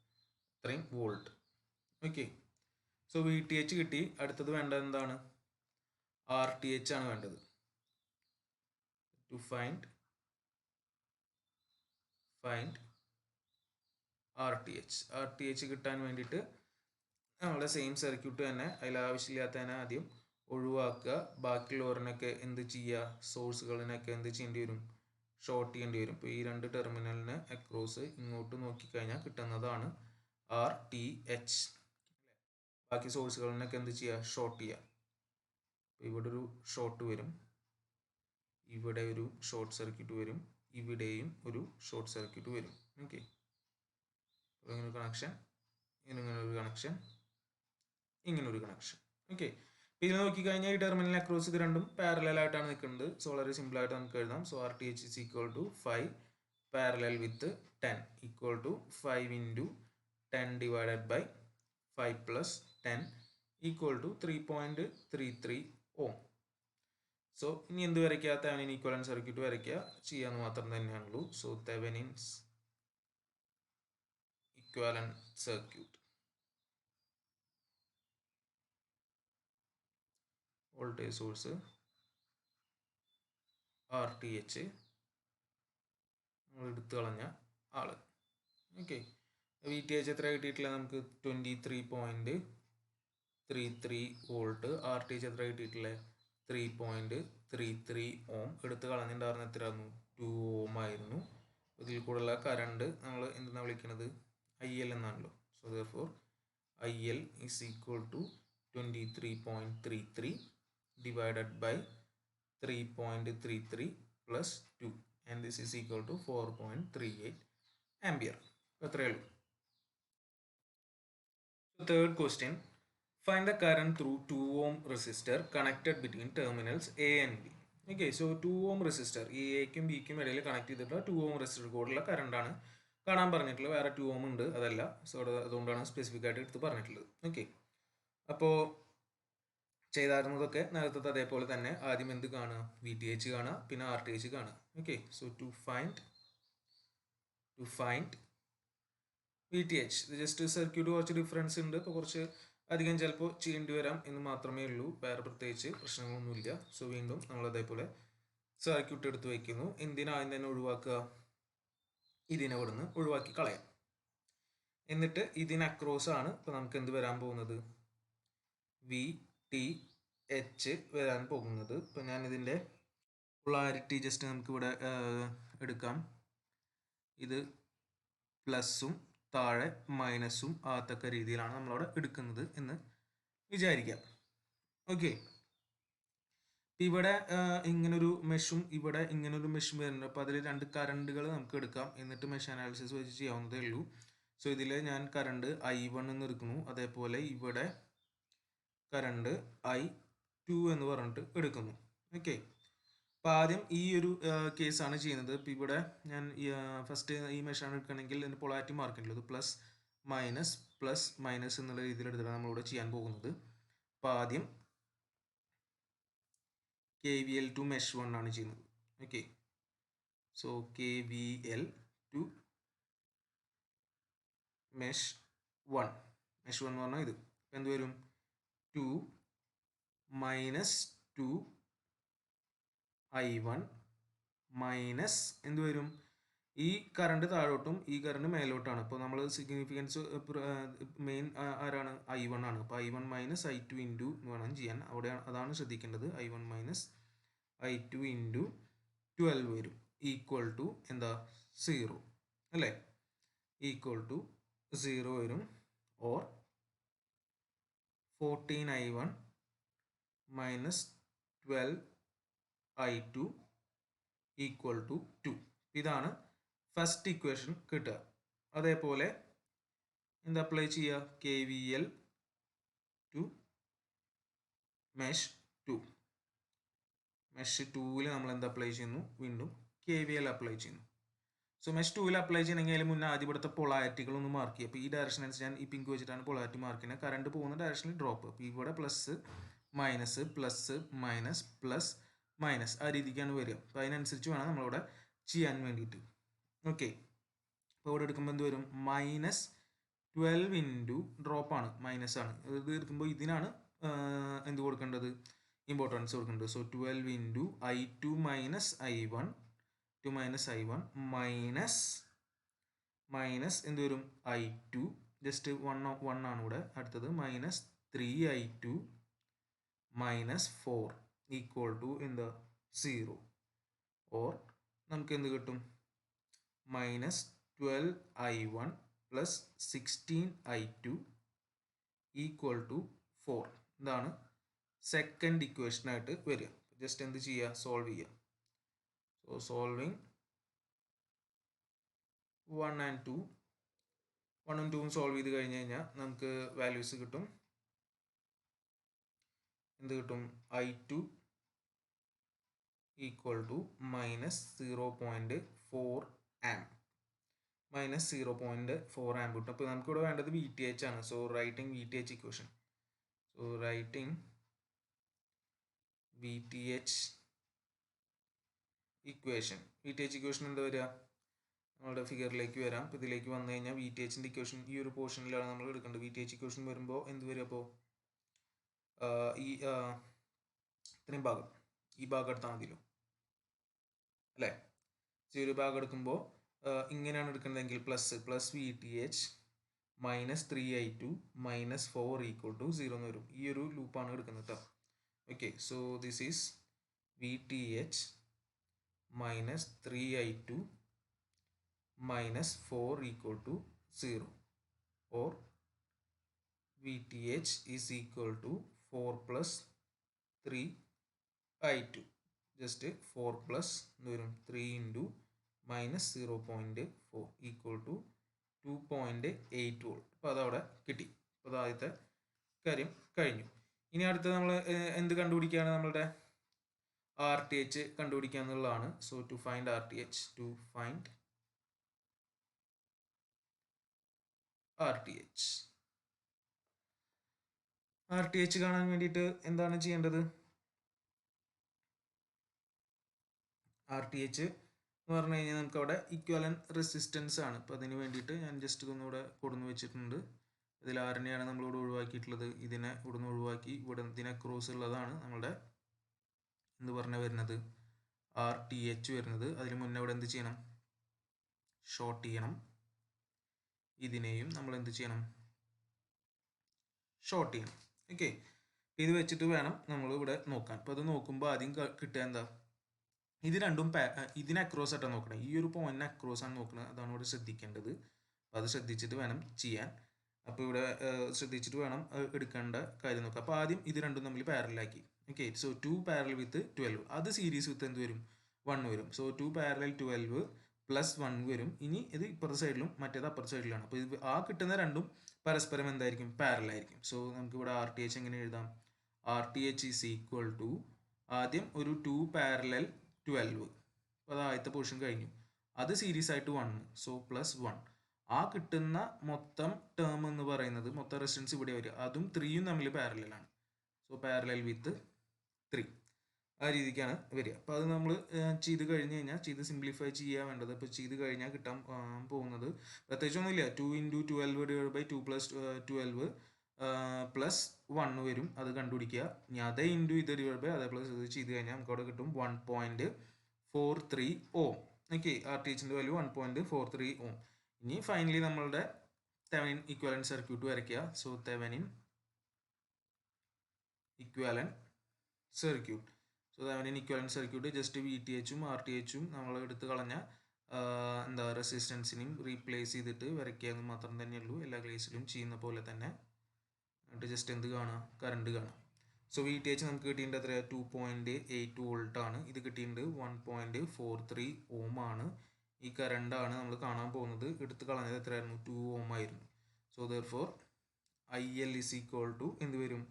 ഇത്രയും volt. Okay, so V T H കിട്ടി. അടുത്തത് വേണ്ടത് എന്താണ്? ആർ ടി എച്ച് ആണ് വേണ്ടത്. To find R T H. R T H കിട്ടാൻ വേണ്ടിയിട്ട് നമ്മുടെ സെയിം സർക്യൂട്ട് തന്നെ, അതിൽ ആവശ്യമില്ലാത്തതിനെ ആദ്യം ഒഴിവാക്കുക. ബാക്കിയുള്ളവരിനൊക്കെ എന്ത് ചെയ്യുക? സോഴ്സുകളിനൊക്കെ എന്ത് ചെയ്യേണ്ടി വരും? ഷോർട്ട് ചെയ്യേണ്ടി വരും. ഇപ്പോൾ ഈ രണ്ട് ടെർമിനലിന് അക്രോസ് ഇങ്ങോട്ട് നോക്കിക്കഴിഞ്ഞാൽ കിട്ടുന്നതാണ് ആർ ടി എച്ച്. ബാക്കി സോഴ്സുകളിനൊക്കെ എന്ത് ചെയ്യുക? ഷോർട്ട് ചെയ്യുക. ഇവിടെ ഒരു ഷോർട്ട് വരും, ഇവിടെ ഒരു ഷോർട്ട് സർക്യൂട്ട് വരും, ഇവിടെയും ഒരു ഷോർട്ട് സർക്യൂട്ട് വരും. ഓക്കെ, ഇങ്ങനെ ഒരു കണക്ഷൻ, ഇങ്ങനെ ഒരു കണക്ഷൻ, ഇങ്ങനെ ഒരു കണക്ഷൻ. ഓക്കെ, ഇത് നോക്കിക്കഴിഞ്ഞാൽ ഈ ടെർമിനൽ അക്രോസ് ഇത് രണ്ടും പാരലൽ ആയിട്ടാണ് നിൽക്കുന്നത്. സോ വളരെ സിമ്പിൾ ആയിട്ട് നമുക്ക് എഴുതാം. So R T H is equal to 5 parallel with 10 equal to 5 into 10 divided by 5 plus 10 equal to 3.33 ohm. So ഇനി എന്ത് വരയ്ക്കുക? തെവനിൻ ഈക്വലന്റ് സർക്യൂട്ട് വരയ്ക്കുക, ചെയ്യാന്ന് മാത്രം തന്നെയാണുള്ളൂ. So Thevenin's equivalent circuit, voltage source R T H നമ്മൾ എടുത്തു കളഞ്ഞ ആള്. ഓക്കെ, വി ടി എച്ച് എത്ര കിട്ടിയിട്ടില്ല നമുക്ക്? 23.33 വോൾട്ട്. ആർ ടി എച്ച് എത്ര കിട്ടിയിട്ടില്ല? 3.33 ഓം. എടുത്ത് കളഞ്ഞിട്ടുണ്ടായിരുന്ന എത്രയായിരുന്നു? 2 ഓം ആയിരുന്നു. ഇതിൽ കൂടെയുള്ള കറണ്ട് നമ്മൾ എന്തെന്നാണ് വിളിക്കുന്നത്? ഐ എൽ എന്നാണല്ലോ. So therefore I L is equal to 23.33 divided by 3.33 plus 2 and this is equal to 4.38 ampere. എത്രയേ ഉള്ളൂ. Third question, find the current through 2 ohm resistor connected between terminals A and B. Okay, so 2 ohm resistor ഈ എക്കും ബിക്കും ഇടയിൽ connect ചെയ്തിട്ടുള്ള 2 ohm resistor കോഡുള്ള current ആണ് കാണാൻ പറഞ്ഞിട്ടുള്ളത്. വേറെ 2 ohm ഉണ്ട്, അതല്ല. സോ അതുകൊണ്ടാണ് സ്പെസിഫിക് ആയിട്ട് എടുത്ത് പറഞ്ഞിട്ടുള്ളത്. ഓക്കെ, അപ്പോൾ ചെയ്തായിരുന്നതൊക്കെ നേരത്തെ അതേപോലെ തന്നെ ആദ്യം എന്ത് കാണുക, വി ടി എച്ച് കാണുക, പിന്നെ ആർ ടി എച്ച് കാണുക. Okay, so to find V T H, ഇത് ജസ്റ്റ് സർക്യൂട്ട് കുറച്ച് ഡിഫറൻസ് ഉണ്ട്, ഇപ്പോൾ കുറച്ച് അധികം ചിലപ്പോൾ ചെയ്യേണ്ടി വരാം എന്ന് മാത്രമേ ഉള്ളൂ, വേറെ പ്രത്യേകിച്ച് പ്രശ്നങ്ങളൊന്നുമില്ല. സോ വീണ്ടും നമ്മൾ അതേപോലെ സർക്യൂട്ട് എടുത്ത് വയ്ക്കുന്നു. എന്തിനാദ്യം തന്നെ ഒഴിവാക്കുക, ഇതിനെ ഇവിടുന്ന് ഒഴിവാക്കി കളയാം. എന്നിട്ട് ഇതിന് അക്രോസ് ആണ് ഇപ്പോൾ നമുക്ക് എന്ത് വരാൻ പോകുന്നത്, വി ടി എച്ച് വരാൻ പോകുന്നത്. ഇപ്പോൾ ഞാൻ ഇതിൻ്റെ പൊളാരിറ്റി ജസ്റ്റ് നമുക്ക് ഇവിടെ എടുക്കാം. ഇത് പ്ലസും താഴെ മൈനസും ആത്തക്ക രീതിയിലാണ് നമ്മളവിടെ എടുക്കുന്നത് എന്ന് വിചാരിക്കാം. ഓക്കെ, ഇവിടെ ഇങ്ങനൊരു മെഷും ഇവിടെ ഇങ്ങനൊരു മെഷും വരുന്നുണ്ട്. അപ്പോൾ അതിൽ രണ്ട് കറണ്ടുകൾ നമുക്ക് എടുക്കാം, എന്നിട്ട് മെഷ് അനാലിസിസ് വെച്ച് ചെയ്യാവുന്നതേ ഉള്ളൂ. സോ ഇതിൽ ഞാൻ കറണ്ട് I1 എന്ന് എടുക്കുന്നു, അതേപോലെ ഇവിടെ കറണ്ട് I2 എന്ന് പറഞ്ഞിട്ട് എടുക്കുന്നു. ഓക്കെ, അപ്പോൾ ആദ്യം ഈ ഒരു കേസാണ് ചെയ്യുന്നത്. ഇപ്പോൾ ഇവിടെ ഞാൻ ഫസ്റ്റ് ഈ മെഷാണ് എടുക്കണമെങ്കിൽ ഇതിൻ്റെ പൊളാരിറ്റി മാർക്കുള്ളത് പ്ലസ് മൈനസ് എന്നുള്ള രീതിയിൽ എടുത്തിട്ടാണ് നമ്മളിവിടെ ചെയ്യാൻ പോകുന്നത്. അപ്പോൾ ആദ്യം KVL ടു മെഷ് 1 ആണ് ചെയ്യുന്നത്. Okay, so KVL to mesh 1 എന്ന് പറഞ്ഞാൽ ഇത് എന്ത് വരും, 2 - 2 I1 മൈനസ് എന്ത് വരും, ഈ കറണ്ട് താഴോട്ടും ഈ കറണ്ട് മേലോട്ടാണ്. അപ്പോൾ നമ്മൾ സിഗ്നിഫിക്കൻസ് മെയിൻ ആരാണ്, I1 ആണ്. അപ്പോൾ I1 മൈനസ് I2 ഇൻറ്റു എന്ന് വേണം ചെയ്യാൻ. അവിടെ അതാണ് ശ്രദ്ധിക്കേണ്ടത്. I1 മൈനസ് I2 ഇൻറ്റു 12 വരും, ഈക്വൽ ടു എന്താ 0 അല്ലേ, ഈക്വൽ ടു 0 വരും. Or 14I1 minus 12I2 equal to 2. ഇതാണ് ഫസ്റ്റ് ഇക്വേഷൻ കിട്ടുക. അതേപോലെ എന്താ അപ്ലൈ ചെയ്യുക, KVL ടു മെഷ് 2. മെഷ് 2ൽ നമ്മൾ എന്താ അപ്ലൈ ചെയ്യുന്നു, വീണ്ടും KVL അപ്ലൈ ചെയ്യുന്നു. സോ മെഷ് 2ൽ അപ്ലൈ ചെയ്യണമെങ്കിൽ അതിന് മുന്നേ ആദ്യം ഇവിടുത്തെ പൊളാരിറ്റികൾ ഒന്ന് മാർക്ക് ചെയ്യുക. അപ്പോൾ ഈ ഡയറക്ഷൻ അനുസരിച്ച് ഞാൻ ഈ പിങ്ക് വെച്ചിട്ടാണ് പൊളാരിറ്റി മാർക്ക് ചെയ്യുന്നത്. കറണ്ട് പോകുന്ന ഡയറക്ഷനിൽ ഡ്രോപ്പ്. അപ്പോൾ ഇവിടെ പ്ലസ് മൈനസ് ആ രീതിക്കാണ് വരിക. അപ്പോൾ അതിനനുസരിച്ച് വേണം നമ്മളിവിടെ ചെയ്യാൻ വേണ്ടിയിട്ട്. ഓക്കെ, അപ്പോൾ ഇവിടെ എടുക്കുമ്പോൾ എന്ത് വരും, -12 ഇൻറ്റു ഡ്രോപ്പാണ്, മൈനസ് ആണ്. ഇത് എടുക്കുമ്പോൾ ഇതിനാണ് എന്ത് കൊടുക്കേണ്ടത്, ഇമ്പോർട്ടൻസ് കൊടുക്കേണ്ടത്. So 12 into I2 minus I1 minus എന്ത് വരും, I2 ജസ്റ്റ് 1 ആണ് ഇവിടെ. അടുത്തത് -3I2 മൈനസ് 4 ഈക്വൽ ടു എന്താ 0. ഓർ നമുക്ക് എന്ത് കിട്ടും, -12I1 plus 16I2 equal to 4. ഇതാണ് സെക്കൻഡ് ഇക്വേഷനായിട്ട് വരിക. ജസ്റ്റ് എന്ത് ചെയ്യുക, സോൾവ് ചെയ്യുക. സോ സോൾവിങ് 1 and 2 1ഉം 2ഉം സോൾവ് ചെയ്ത് കഴിഞ്ഞ് കഴിഞ്ഞാൽ നമുക്ക് വാല്യൂസ് കിട്ടും. എന്ത് കിട്ടും, I2 ഈക്വൽ ടു -0.4 ആംപ് കിട്ടും. അപ്പോൾ നമുക്കിവിടെ വേണ്ടത് VTH ആണ്. So writing VTH equation. So writing VTH equation എന്താ വരിക, നമ്മളുടെ ഫിഗറിലേക്ക് വരാം. അപ്പോൾ ഇതിലേക്ക് വന്നു കഴിഞ്ഞാൽ VTHൻ്റെ ഇക്വേഷൻ ഈ ഒരു പോർഷനിലാണ് നമ്മൾ എടുക്കേണ്ടത്. VTH ഇക്വേഷൻ വരുമ്പോൾ എന്ത് വരും, അപ്പോൾ ഈ ഇത്രയും ഭാഗം, ഈ ഭാഗം എടുത്താൽ മതിയല്ലോ അല്ലേ. ഈ ഒരു ഭാഗം എടുക്കുമ്പോൾ ഇങ്ങനെയാണ് എടുക്കേണ്ടതെങ്കിൽ plus VTH -3I2 -4 equal to 0 എന്ന് വരും. ഈ ഒരു ലൂപ്പാണ് എടുക്കുന്നത് കേട്ടോ. Okay, so this is VTH -3I2 -4 equal to 0. Or VTH is equal to 4 plus 3I2. Just 4 plus 3 into minus 0.4 equal to 2.8 volt. അപ്പോൾ അതവിടെ കിട്ടി. അപ്പോൾ ആദ്യത്തെ കാര്യം കഴിഞ്ഞു. ഇനി അടുത്ത് നമ്മൾ എന്ത് കണ്ടുപിടിക്കുകയാണ്, നമ്മളുടെ ആർ ടി എച്ച് കണ്ടുപിടിക്കുക എന്നുള്ളതാണ്. So to find R T H, R T H കാണാൻ വേണ്ടിയിട്ട് എന്താണ് ചെയ്യേണ്ടത്? ആർ ടി എച്ച് എന്ന് പറഞ്ഞു കഴിഞ്ഞാൽ നമുക്ക് അവിടെ ഇക്വലൻ റെസിസ്റ്റൻസ് ആണ്. അപ്പോൾ അതിന് വേണ്ടിയിട്ട് ഞാൻ ജസ്റ്റ് ഇതൊന്നുകൂടെ കൊടുന്ന് വെച്ചിട്ടുണ്ട്. ഇതിൽ ആറിനെയാണ് നമ്മളിവിടെ ഒഴിവാക്കിയിട്ടുള്ളത്. ഇതിനെ ഇവിടുന്ന് ഒഴിവാക്കി ഇവിടെ ഇതിനെ ക്രോസ് ഉള്ളതാണ് നമ്മളുടെ എന്ത് പറഞ്ഞ വരുന്നത്, ആർ ടി എച്ച് വരുന്നത്. അതിന് മുന്നേ ഇവിടെ എന്ത് ചെയ്യണം, ഷോർട്ട് ചെയ്യണം. ഇതിനെയും നമ്മൾ എന്ത് ചെയ്യണം, ഷോർട്ട് ചെയ്യണം. ഓക്കെ, ഇത് വെച്ചിട്ട് വേണം നമ്മൾ ഇവിടെ നോക്കാൻ. അപ്പോൾ അത് നോക്കുമ്പോൾ ആദ്യം കിട്ടുക എന്താ, ഇത് രണ്ടും ഇതിന് അക്രോസ് ആയിട്ടാണ് നോക്കണം. ഈ ഒരു പോയിന്റിന് അക്രോസ് ആണ് നോക്കുന്നത്. അതാണ് ഇവിടെ ശ്രദ്ധിക്കേണ്ടത്. അപ്പോൾ അത് ശ്രദ്ധിച്ചിട്ട് വേണം ചെയ്യാൻ. അപ്പോൾ ഇവിടെ ശ്രദ്ധിച്ചിട്ട് വേണം എടുക്കേണ്ട കാര്യം നോക്കാം. അപ്പോൾ ആദ്യം ഇത് രണ്ടും തമ്മിൽ പാരലാക്കി. ഓക്കെ, സോ 2 പാരലൽ വിത്ത് 12, അത് സീരീസ് വിത്ത് എന്ത് വരും, 1 വരും. സോ 2 പാരലൽ 12 പ്ലസ് 1 വരും. ഇനി ഇത് ഇപ്പുറത്തെ സൈഡിലും മറ്റേത് അപ്പുറത്തെ സൈഡിലാണ്. അപ്പോൾ ഇത് ആ കിട്ടുന്ന രണ്ടും പരസ്പരം എന്തായിരിക്കും, പാരലായിരിക്കും. സോ നമുക്ക് ഇവിടെ ആർ ടി എച്ച് എങ്ങനെ എഴുതാം, R T H is equal to ആദ്യം ഒരു 2 പാരലൽ 12, അപ്പോൾ അത് ആദ്യത്തെ പോർഷൻ കഴിഞ്ഞു. അത് സീരീസ് ആയിട്ട് 1, സോ പ്ലസ് 1. ആ കിട്ടുന്ന മൊത്തം ടേം എന്ന് പറയുന്നത്, മൊത്തം റെസിസ്റ്റൻസ് ഇവിടെ വരിക, അതും 3യും തമ്മിൽ പാരലലാണ്. സോ പാരലൽ വിത്ത് 3, ആ രീതിക്കാണ് വരിക. അപ്പോൾ അത് നമ്മൾ ചെയ്ത് കഴിഞ്ഞ് കഴിഞ്ഞാൽ, ചെയ്ത് സിംപ്ലിഫൈ ചെയ്യാൻ വേണ്ടത്. അപ്പോൾ ചെയ്ത് കഴിഞ്ഞാൽ കിട്ടാൻ പോകുന്നത് പ്രത്യേകിച്ചൊന്നുമില്ല, 2 × 12 / 2 + 12 പ്ലസ് 1 വരും. അത് കണ്ടുപിടിക്കുക. ഇനി അതേ ഇൻറ്റു ഇത് ഡിവൈഡ് ബൈ അതേ പ്ലസ് ഇത് ചെയ്ത് കഴിഞ്ഞാൽ നമുക്ക് അവിടെ കിട്ടും 1.43 ഓം. ഓക്കെ, ആർ ടി എച്ചിൻ്റെ വാല്യൂ 1.43 ഓം. ഇനി ഫൈനലി നമ്മളുടെ തെവനിൻ ഇക്വലന്റ് സർക്യൂട്ട് വരയ്ക്കുക. So Thevenin equivalent circuit, so Thevenin equivalent circuit just V T എച്ചും ആർ ടി എച്ചും നമ്മൾ എടുത്ത് കളഞ്ഞ എന്താ റെസിസ്റ്റൻസിനെയും റീപ്ലേസ് ചെയ്തിട്ട് വരയ്ക്കുക എന്ന് മാത്രം തന്നെയുള്ളൂ. എല്ലാ കേസിലും ചെയ്യുന്ന പോലെ തന്നെ. എന്നിട്ട് ജസ്റ്റ് എന്ത് കാണുക, കറണ്ട് കാണാം. സോ വി ടി എച്ച് നമുക്ക് കിട്ടിയിട്ടുണ്ട് എത്ര, 2.8 വോൾട്ട് ആണ്. ഇത് കിട്ടിയിട്ടുണ്ട് 1.43 ഓം ആണ്. ഈ കറണ്ടാണ് നമ്മൾ കാണാൻ പോകുന്നത്. എടുത്ത് കളഞ്ഞത് എത്രയായിരുന്നു, 2 ഓം ആയിരുന്നു. So therefore I L is equal to എന്ത് വരും,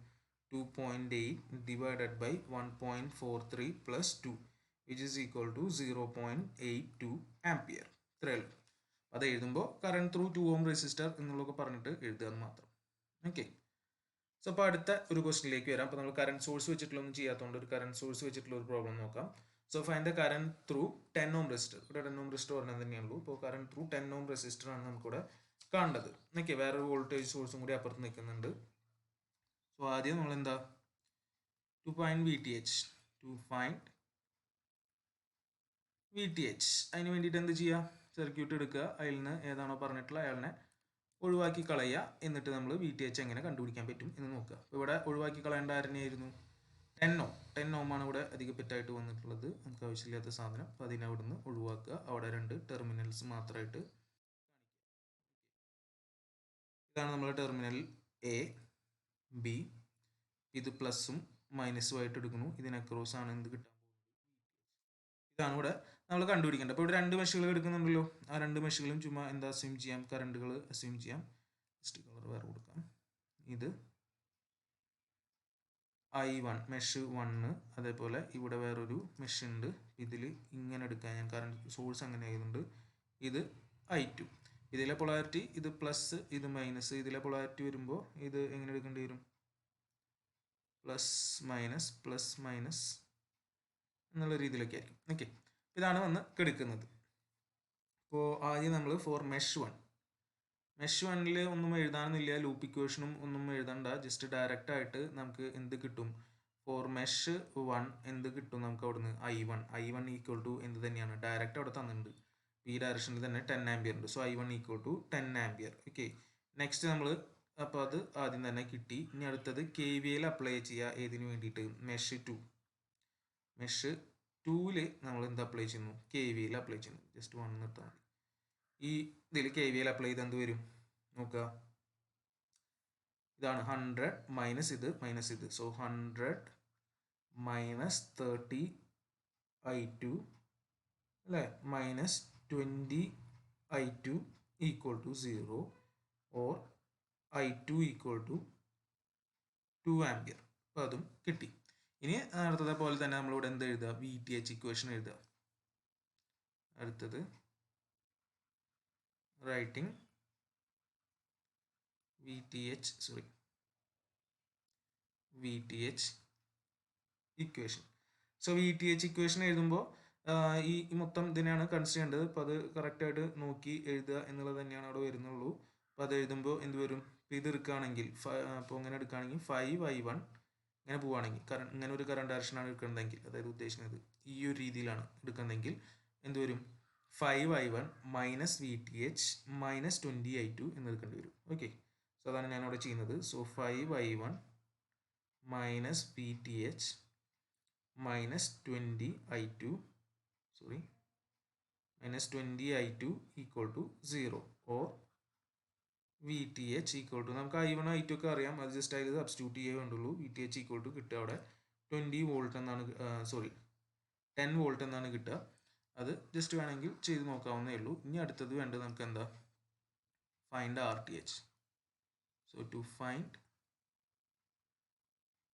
2.8 divided by 1.43 plus 2 which is equal to 0.82 ampere. ഇത്രയേ ഉള്ളൂ. അത് എഴുതുമ്പോൾ കറണ്ട് ത്രൂ 2 ഓം റെസിസ്റ്റർ എന്നുള്ളതൊക്കെ പറഞ്ഞിട്ട് എഴുതുക എന്ന് മാത്രം. ഓക്കെ, സോ അപ്പോൾ അടുത്ത ഒരു ക്വസ്റ്റിനിലേക്ക് വരാം. അപ്പോൾ നമ്മൾ കറണ്ട് സോഴ്സ് വെച്ചിട്ടുള്ളൊന്നും ചെയ്യാത്തതുകൊണ്ട് ഒരു കറണ്ട് സോഴ്സ് വെച്ചിട്ടുള്ള ഒരു പ്രോബ്ലം നോക്കാം. So find the current through 10 ohm resistor. ഇവിടെ 10 ഓം റെസിസ്റ്റർ പറഞ്ഞാൽ തന്നെയുള്ളൂ. ഇപ്പോൾ കറണ്ട് ത്രൂ 10 ഓം റെസിസ്റ്റർ ആണ് നമുക്കിവിടെ കാണേണ്ടത്. ഓക്കെ, വേറൊരു വോൾട്ടേജ് സോഴ്സും കൂടി അപ്പുറത്ത് നിൽക്കുന്നുണ്ട്. സോ ആദ്യം നമ്മൾ എന്താ, to find V T H, അതിന് വേണ്ടിയിട്ട് എന്ത് ചെയ്യുക, സർക്യൂട്ട് എടുക്കുക, അതിൽ നിന്ന് ഏതാണോ പറഞ്ഞിട്ടുള്ള അയാളിനെ ഒഴിവാക്കി കളയുക. എന്നിട്ട് നമ്മൾ വി ടി എച്ച് എങ്ങനെ കണ്ടുപിടിക്കാൻ പറ്റും എന്ന് നോക്കുക. അപ്പോൾ ഇവിടെ ഒഴിവാക്കി കളയേണ്ട ആരെന്നെയായിരുന്നു, 10 ഓം ആണ് ഇവിടെ അധികപ്പറ്റായിട്ട് വന്നിട്ടുള്ളത്, നമുക്ക് ആവശ്യമില്ലാത്ത സാധനം. അപ്പോൾ അതിനെ അവിടെ നിന്ന് ഒഴിവാക്കുക. അവിടെ 2 ടെർമിനൽസ് മാത്രമായിട്ട് കാണിക്കുക. ഇതാണ് നമ്മുടെ ടെർമിനൽ എ ബി. ഇത് പ്ലസും മൈനസും ആയിട്ട് എടുക്കുന്നു. ഇതിന് അക്രോസ് ആണ് എന്ത് കിട്ടാൻ പോകുന്നത്, ഇതാണ് ഇവിടെ നമ്മൾ കണ്ടുപിടിക്കേണ്ടത്. അപ്പോൾ ഇവിടെ 2 മെഷുകൾ എടുക്കുന്നുണ്ടല്ലോ. ആ 2 മെഷുകളും ചുമ്മാ എന്താ അസ്യൂം ചെയ്യാം, കറണ്ടുകൾ അസ്യൂം ചെയ്യാം. ജസ്റ്റ് കളർ വേറെ കൊടുക്കാം. ഇത് I1 മെഷ് 1, അതേപോലെ ഇവിടെ വേറൊരു മെഷ് ഉണ്ട്. ഇതിൽ ഇങ്ങനെ എടുക്കാൻ ഞാൻ കറണ്ട് സോഴ്സ് അങ്ങനെ ആയതുകൊണ്ട് ഇത് I2. ഇതിലെ പൊളാരിറ്റി ഇത് പ്ലസ് ഇത് മൈനസ്. ഇതിലെ പൊളാരിറ്റി വരുമ്പോൾ ഇത് എങ്ങനെ എടുക്കേണ്ടി വരും, പ്ലസ് മൈനസ് എന്നുള്ള രീതിയിലൊക്കെ ആയിരിക്കും. ഓക്കെ, ഇതാണ് വന്ന് കിടക്കുന്നത്. അപ്പോൾ ആദ്യം നമ്മൾ ഫോർ മെഷ് 1ൽ ഒന്നും എഴുതാനൊന്നുമില്ല, ലൂപ്പ് ഇക്വേഷനും ഒന്നും എഴുതണ്ട. ജസ്റ്റ് ഡയറക്റ്റ് ആയിട്ട് നമുക്ക് എന്ത് കിട്ടും, ഫോർ മെഷ് 1 എന്ത് കിട്ടും നമുക്ക് അവിടുന്ന്, I1 ഈക്വൽ ടു എന്ത് തന്നെയാണ്, ഡയറക്റ്റ് അവിടെ തന്നിട്ടുണ്ട്. ഈ ഡയറക്ഷനിൽ തന്നെ 10 ആംപിയർ ഉണ്ട്. So I1 equal to 10 ampere. Okay, next നമ്മൾ അപ്പോൾ അത് ആദ്യം തന്നെ കിട്ടി. ഇനി അടുത്തത് KVL അപ്ലൈ ചെയ്യുക. ഏതിന് വേണ്ടിയിട്ട്, മെഷ് 2ൽ നമ്മൾ എന്ത് അപ്ലൈ ചെയ്യുന്നു, KVL അപ്ലൈ ചെയ്യുന്നു. ജസ്റ്റ് 1 നിർത്താൻ മതി. ഈ ഇതിൽ KVL അപ്ലൈ ചെയ്ത് എന്ത് വരും നോക്കുക, ഇതാണ് 100 മൈനസ് ഇത്. സോ 100 മൈനസ് 30 I2 അല്ലേ, minus 20 I2 equal to 0, or I2 equal to 2 ampere. അപ്പോൾ അതും കിട്ടി. ഇനി അടുത്തത് പോലെ തന്നെ നമ്മളിവിടെ എന്ത് എഴുതുക, വി ടി എച്ച് ഇക്വേഷൻ എഴുതുക. അടുത്തത് writing V T H equation. So V T H equation എഴുതുമ്പോൾ ഈ മൊത്തം ഇതിനെയാണ് കൺസിഡർ ചെയ്യേണ്ടത്. അപ്പോൾ അത് കറക്റ്റായിട്ട് നോക്കി എഴുതുക എന്നുള്ളത് തന്നെയാണ് അവിടെ വരുന്നുള്ളൂ. അപ്പോൾ അത് എഴുതുമ്പോൾ എന്ത് വരും, ഇപ്പോൾ ഇത് എടുക്കുകയാണെങ്കിൽ അപ്പോൾ ഇങ്ങനെ എടുക്കുകയാണെങ്കിൽ 5I1 ഇങ്ങനെ പോവുകയാണെങ്കിൽ ഇങ്ങനെ ഒരു കറണ്ട് ഡയറക്ഷനാണ് എടുക്കുന്നതെങ്കിൽ, അതായത് ഉദ്ദേശിക്കുന്നത് ഈ ഒരു രീതിയിലാണ് എടുക്കുന്നതെങ്കിൽ എന്ത് വരും, 5I1 minus V T H minus 20I2 എന്ന് എടുക്കേണ്ടി വരും. ഓക്കെ, സോ അതാണ് ഞാനിവിടെ ചെയ്യുന്നത്. So 5I1 minus V T H minus 20I2 equal to 0 or VTH equal to, നമുക്ക് I1 I2 ഒക്കെ അറിയാം, അത് ജസ്റ്റ് ആയത് സബ്സ്റ്റിറ്റ്യൂട്ട് ചെയ്യേ വേണ്ടുള്ളൂ. VTH equal to കിട്ടുക അവിടെ 20 വോൾട്ട് എന്നാണ് 10 വോൾട്ട് എന്നാണ് കിട്ടുക. അത് ജസ്റ്റ് വേണമെങ്കിൽ ചെയ്ത് നോക്കാവുന്നേ ഉള്ളൂ. ഇനി അടുത്തത് വേണ്ടത് നമുക്ക് എന്താ, find RTH. So to find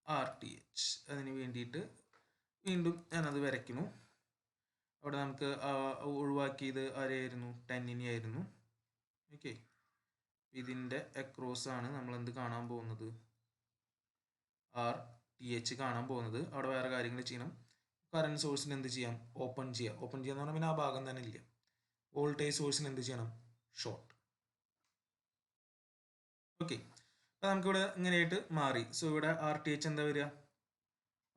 RTH അതിന് വേണ്ടിയിട്ട് വീണ്ടും ഞാനത് വരയ്ക്കുന്നു. അവിടെ നമുക്ക് ഒഴിവാക്കിയത് ആരെയായിരുന്നു, 10 ആയിരുന്നു. ഓക്കെ, ഇതിൻ്റെ അക്രോസ് ആണ് നമ്മൾ എന്ത് കാണാൻ പോകുന്നത്, RTH കാണാൻ പോകുന്നത്. അവിടെ വേറെ കാര്യങ്ങൾ ചെയ്യണം. കറണ്ട് സോഴ്സിന് എന്ത് ചെയ്യാം, ഓപ്പൺ ചെയ്യാം എന്ന് പറഞ്ഞാൽ പിന്നെ ആ ഭാഗം തന്നെ ഇല്ല. വോൾട്ടേജ് സോഴ്സിന് എന്ത് ചെയ്യണം, ഷോർട്ട്. ഓക്കെ, അപ്പോൾ നമുക്കിവിടെ ഇങ്ങനെയായിട്ട് മാറി. സോ ഇവിടെ RTH എന്താ വരിക,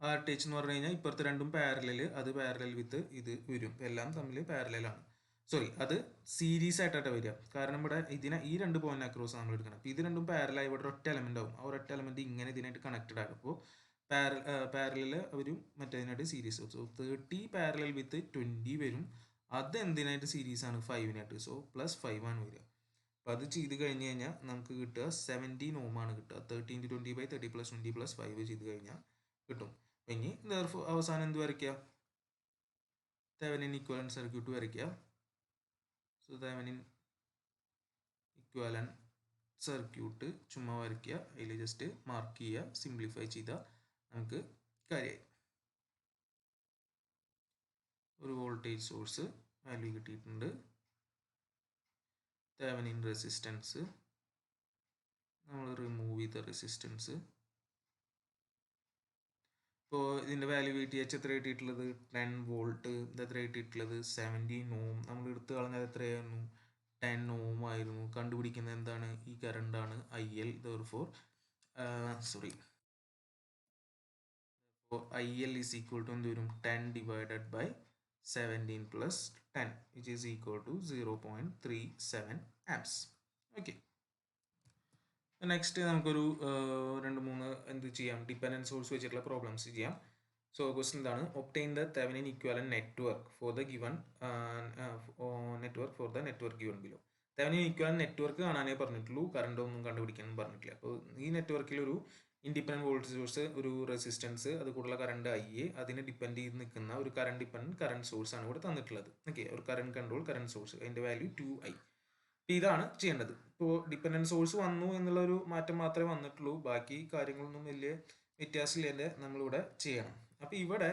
RTH എന്ന് പറഞ്ഞു കഴിഞ്ഞാൽ ഇപ്പുറത്തെ രണ്ടും പാരലൽ, അത് പാരലൽ വിത്ത് ഇത് വരും, എല്ലാം തമ്മിൽ പാരലാണ്. അത് സീരീസ് ആയിട്ടാണ് വരിക. കാരണം ഇവിടെ ഈ രണ്ട് പോയിന്റ് അക്രോസ് നമ്മൾ എടുക്കണം. അപ്പോൾ ഇത് രണ്ടും പാരലായി ഇവിടെ ഒറ്റ എലമെന്റ് ആവും. ആ ഒരൊറ്റ എലമെന്റ് ഇങ്ങനെ ഇതിനായിട്ട് കണക്റ്റഡ് ആകും. അപ്പോൾ പാരലൽ അവരും മറ്റേതിനായിട്ട് സീരീസ്. സോ 30 പാരലൽ വിത്ത് 20 വരും. അത് എന്തിനായിട്ട് സീരീസ് ആണ്, 5നായിട്ട്. സോ +5 ആണ് വരിക. അപ്പോൾ അത് ചെയ്ത് കഴിഞ്ഞ് കഴിഞ്ഞാൽ നമുക്ക് കിട്ടുക 17 ohm ആണ് കിട്ടുക. 30 × 20/30 + 20 + 5 ചെയ്ത് കഴിഞ്ഞാൽ കിട്ടും. ഇനി അവസാനം എന്ത് വരയ്ക്കുക, തെവെനിൻ ഇക്വലന്റ് സർക്യൂട്ട് വരയ്ക്കുക. സോ തെവെനിൻ ഇക്വലന്റ് സർക്യൂട്ട് ചുമ്മാ വരയ്ക്കുക, അതിൽ ജസ്റ്റ് മാർക്ക് ചെയ്യുക, സിംപ്ലിഫൈ ചെയ്താൽ നമുക്ക് കാര്യമായി. ഒരു വോൾട്ടേജ് സോഴ്സ് വാല്യൂ കിട്ടിയിട്ടുണ്ട്. തെവെനിൻ റെസിസ്റ്റൻസ് നമ്മൾ റിമൂവ് ചെയ്ത റെസിസ്റ്റൻസ്. ഇപ്പോൾ ഇതിൻ്റെ വാല്യൂ VTH എത്ര കിട്ടിയിട്ടുള്ളത്, 10 വോൾട്ട്. ഇത് എത്ര കിട്ടിയിട്ടുള്ളത്, 17 ohm. നമ്മൾ എടുത്തു കളഞ്ഞത് എത്രയായിരുന്നു, 10 ohm ആയിരുന്നു. കണ്ടുപിടിക്കുന്നത് എന്താണ്, ഈ കറണ്ടാണ് IL. therefore IL is equal to എന്ത് വരും, 10 divided by 17 plus 10 which is equal to 0.37 amps. Okay, next നമുക്കൊരു 2-3 എന്ത് ചെയ്യാം, ഡിപ്പെൻഡൻറ്റ് സോഴ്സ് വെച്ചിട്ടുള്ള പ്രോബ്ലംസ് ചെയ്യാം. സോ ക്വസ്റ്റൻ ഇതാണ്, obtain the Thevenin equivalent network for the given network given below. Thevenin equivalent network കാണാനേ പറഞ്ഞിട്ടുള്ളൂ, കറണ്ട് ഒന്നും കണ്ടുപിടിക്കാനും പറഞ്ഞിട്ടില്ല. അപ്പോൾ ഈ നെറ്റ്വർക്കിൽ ഒരു ഇൻഡിപെൻഡൻറ്റ് വോൾട്ടേജ് സോഴ്സ്, ഒരു റെസിസ്റ്റൻസ്, അത് കൂടുതൽ കറണ്ട് IA, അതിനെ ഡിപ്പെൻഡ് ചെയ്ത് നിൽക്കുന്ന ഒരു കറണ്ട് സോഴ്സ് ആണ് ഇവിടെ തന്നിട്ടുള്ളത്. ഓക്കെ, ഒരു കറണ്ട് കൺട്രോൾ കറണ്ട് സോഴ്സ്, അതിൻ്റെ വാല്യൂ 2I. ഇതാണ് ചെയ്യേണ്ടത്. ഇപ്പോൾ ഡിപ്പെൻഡൻറ്റ് സോഴ്സ് വന്നു എന്നുള്ളൊരു മാറ്റം മാത്രമേ വന്നിട്ടുള്ളൂ, ബാക്കി കാര്യങ്ങളൊന്നും വലിയ വ്യത്യാസമില്ലാതെ നമ്മളിവിടെ ചെയ്യണം. അപ്പോൾ ഇവിടെ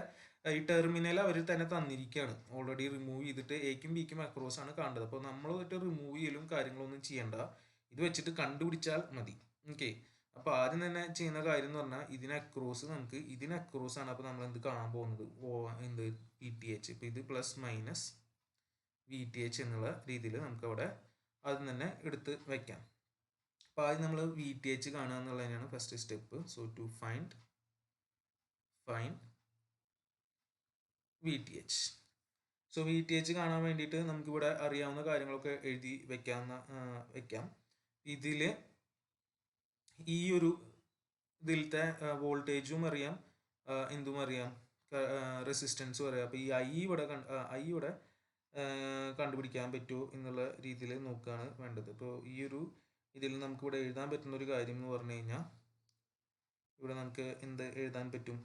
ഈ ടെർമിനൽ അവർ തന്നെ തന്നിരിക്കുകയാണ്, ഓൾറെഡി റിമൂവ് ചെയ്തിട്ട് എക്കും ബിക്കും അക്രോസ് ആണ് കാണേണ്ടത്. അപ്പോൾ നമ്മൾ റിമൂവ് ചെയ്യലും കാര്യങ്ങളൊന്നും ചെയ്യേണ്ട, ഇത് വെച്ചിട്ട് കണ്ടുപിടിച്ചാൽ മതി. ഓക്കെ, അപ്പോൾ ആദ്യം തന്നെ ചെയ്യുന്ന കാര്യം എന്ന് പറഞ്ഞാൽ ഇതിന് അക്രോസ് ആണ്. അപ്പോൾ നമ്മൾ എന്ത് കാണാൻ പോകുന്നത്, എന്ത് VTH. ഇപ്പോൾ ഇത് ± VTH എന്നുള്ള രീതിയിൽ നമുക്ക് അവിടെ അത് തന്നെ എടുത്ത് വയ്ക്കാം. അപ്പോൾ ആദ്യം നമ്മൾ VTH കാണുക എന്നുള്ളതിനാണ് first step. So to find VTH. So VTH കാണാൻ വേണ്ടിയിട്ട് നമുക്കിവിടെ അറിയാവുന്ന കാര്യങ്ങളൊക്കെ എഴുതി വെക്കാം. ഇതിൽ ഈ ഒരു ഇതിലത്തെ വോൾട്ടേജും അറിയാം, എന്തും അറിയാം, റെസിസ്റ്റൻസും അറിയാം. അപ്പോൾ ഈ I ഇവിടെ കണ്ടുപിടിക്കാൻ പറ്റുമോ എന്നുള്ള രീതിയിൽ നോക്കുകയാണ് വേണ്ടത്. ഇപ്പോൾ ഈ ഒരു ഇതിൽ നമുക്കിവിടെ എഴുതാൻ പറ്റുന്ന ഒരു കാര്യം എന്ന് പറഞ്ഞു കഴിഞ്ഞാൽ, ഇവിടെ നമുക്ക് എന്ത് എഴുതാൻ പറ്റും,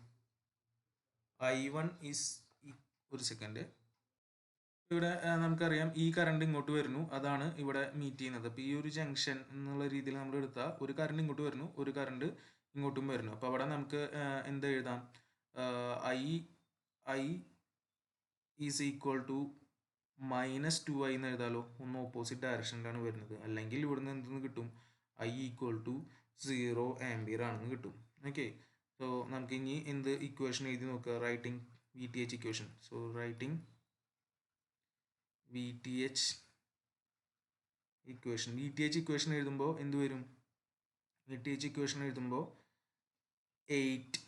I1 ഈസ് ഒരു സെക്കൻഡ് ഇവിടെ നമുക്കറിയാം ഈ കറണ്ട് ഇങ്ങോട്ട് വരുന്നു, അതാണ് ഇവിടെ മീറ്റ് ചെയ്യുന്നത്. അപ്പോൾ ഈ ഒരു ജംഗ്ഷൻ എന്നുള്ള രീതിയിൽ നമ്മൾ എടുത്താൽ ഒരു കറണ്ട് ഇങ്ങോട്ട് വരുന്നു, ഒരു കറണ്ട് ഇങ്ങോട്ടും വരുന്നു. അപ്പോൾ അവിടെ നമുക്ക് എന്ത് എഴുതാം? I I is equal to -2i എന്ന് എഴുതാലോ. ഒന്ന് ഓപ്പോസിറ്റ് ഡയറക്ഷനിലാണ് വരുന്നത്. അല്ലെങ്കിൽ ഇവിടുന്ന് എന്തെന്ന് കിട്ടും? ഐ ഈക്വൽ ടു 0 ആംപിയർ ആണെന്ന് കിട്ടും. ഓക്കെ, സോ നമുക്ക് ഇനി എന്ത് ഇക്വേഷൻ എഴുതി നോക്കുക? Writing VTH equation. So writing VTH equation എഴുതുമ്പോൾ എന്ത് വരും? VTH ഇക്വേഷൻ എഴുതുമ്പോൾ 8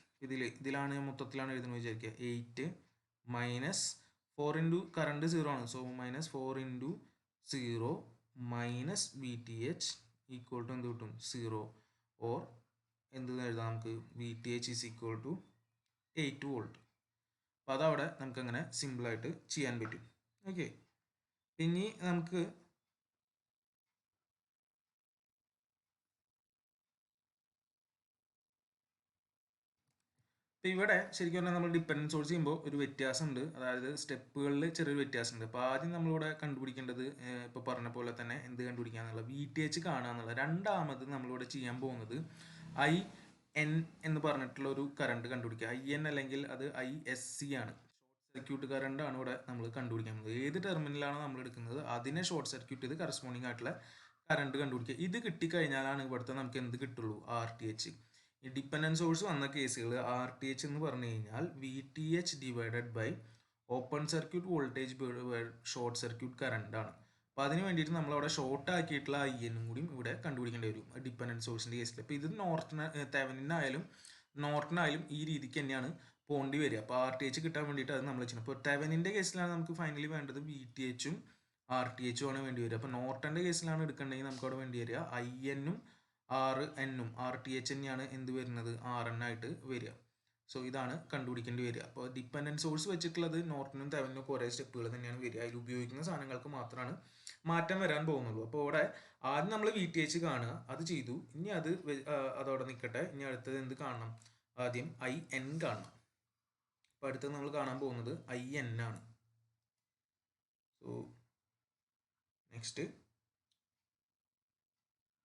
ഇതിലാണ് മൊത്തത്തിലാണ് എഴുതുന്നത് വിചാരിക്കുക. 8 മൈനസ് 4 ഇൻറ്റു കറണ്ട് 0 ആണ്. So -4 into 0 minus VTH equal to എന്ത് കിട്ടും? 0. ഓർ എന്ത് എഴുതാം നമുക്ക്? VTH is equal to 8 volt. അപ്പോൾ അതവിടെ നമുക്കങ്ങനെ സിമ്പിളായിട്ട് ചെയ്യാൻ പറ്റും. ഓക്കെ, ഇനി നമുക്ക് ഇപ്പോൾ ഇവിടെ ശരിക്കും പറഞ്ഞാൽ നമ്മൾ ഡിപ്പെൻഡൻസ് സോഴ്സ് ചെയ്യുമ്പോൾ ഒരു വ്യത്യാസമുണ്ട്. അതായത് സ്റ്റെപ്പുകളിൽ ചെറിയൊരു വ്യത്യാസമുണ്ട്. അപ്പോൾ ആദ്യം നമ്മളിവിടെ കണ്ടുപിടിക്കേണ്ടത് ഇപ്പോൾ പറഞ്ഞ പോലെ തന്നെ എന്ത് കണ്ടുപിടിക്കുക എന്നുള്ള VTH കാണുക എന്നുള്ള. രണ്ടാമത് നമ്മളിവിടെ ചെയ്യാൻ പോകുന്നത് IN എന്ന് പറഞ്ഞിട്ടുള്ള ഒരു കറണ്ട് കണ്ടുപിടിക്കുക. IN അല്ലെങ്കിൽ അത് ISC ആണ്. ഷോർട്ട് സർക്യൂട്ട് കറണ്ട് ആണ് ഇവിടെ നമ്മൾ കണ്ടുപിടിക്കാൻ പോകുന്നത്. ഏത് ടെർമിനലാണ് നമ്മൾ എടുക്കുന്നത് അതിനെ ഷോർട്ട് സർക്യൂട്ട് ചെയ്ത് കറസ്പോണ്ടിങ് ആയിട്ടുള്ള കറണ്ട് കണ്ടുപിടിക്കുക. ഇത് കിട്ടിക്കഴിഞ്ഞാലാണ് ഇവിടുത്തെ നമുക്ക് എന്ത് കിട്ടുള്ളൂ? RTH. ഈ ഡിപ്പെൻഡൻസ് സോഴ്സ് വന്ന കേസുകൾ RTH എന്ന് പറഞ്ഞു കഴിഞ്ഞാൽ VTH divided by open circuit voltage short circuit current ആണ്. അപ്പോൾ അതിന് വേണ്ടിയിട്ട് നമ്മളവിടെ ഷോർട്ട് ആക്കിയിട്ടുള്ള IN കൂടിയും ഇവിടെ കണ്ടുപിടിക്കേണ്ടി വരും ഡിപ്പെൻഡൻസ് സോഴ്സിൻ്റെ കേസിൽ. അപ്പോൾ ഇത് നോർട്ടനായാലും ഈ രീതിക്ക് തന്നെയാണ് പോണ്ടി വരിക. അപ്പോൾ RTH കിട്ടാൻ വേണ്ടിയിട്ട് അത് നമ്മൾ ചെയ്യണം. ഇപ്പോൾ തെവനിൻ്റെ കേസിലാണ് നമുക്ക് ഫൈനലി വേണ്ടത് VTHും RTHും ആണ് വേണ്ടി വരിക. അപ്പോൾ നോർട്ടൻ്റെ കേസിലാണ് എടുക്കേണ്ടതെങ്കിൽ നമുക്ക് അവിടെ വേണ്ടി വരിക INും RNും. RTH തന്നെയാണ് എന്ത് വരുന്നത്? RN ആയിട്ട് വരിക. സോ ഇതാണ് കണ്ടുപിടിക്കേണ്ടി വരിക. അപ്പോൾ ഡിപ്പെൻഡൻസ് സോഴ്സ് വെച്ചിട്ടുള്ളത് നോർട്ടനും തെവനിനും ഒക്കെ ഒരേ സ്റ്റെപ്പുകൾ തന്നെയാണ് വരിക. അതിൽ ഉപയോഗിക്കുന്ന സാധനങ്ങൾക്ക് മാത്രമാണ് മാറ്റം വരാൻ പോകുന്നുള്ളൂ. അപ്പോൾ ഇവിടെ ആദ്യം നമ്മൾ VTH കാണുക, അത് ചെയ്തു. ഇനി അതോടെ നിൽക്കട്ടെ. ഇനി അടുത്തത് എന്ത് കാണണം? ആദ്യം IN കാണണം. അപ്പോൾ അടുത്തത് നമ്മൾ കാണാൻ പോകുന്നത് IN ആണ്. So next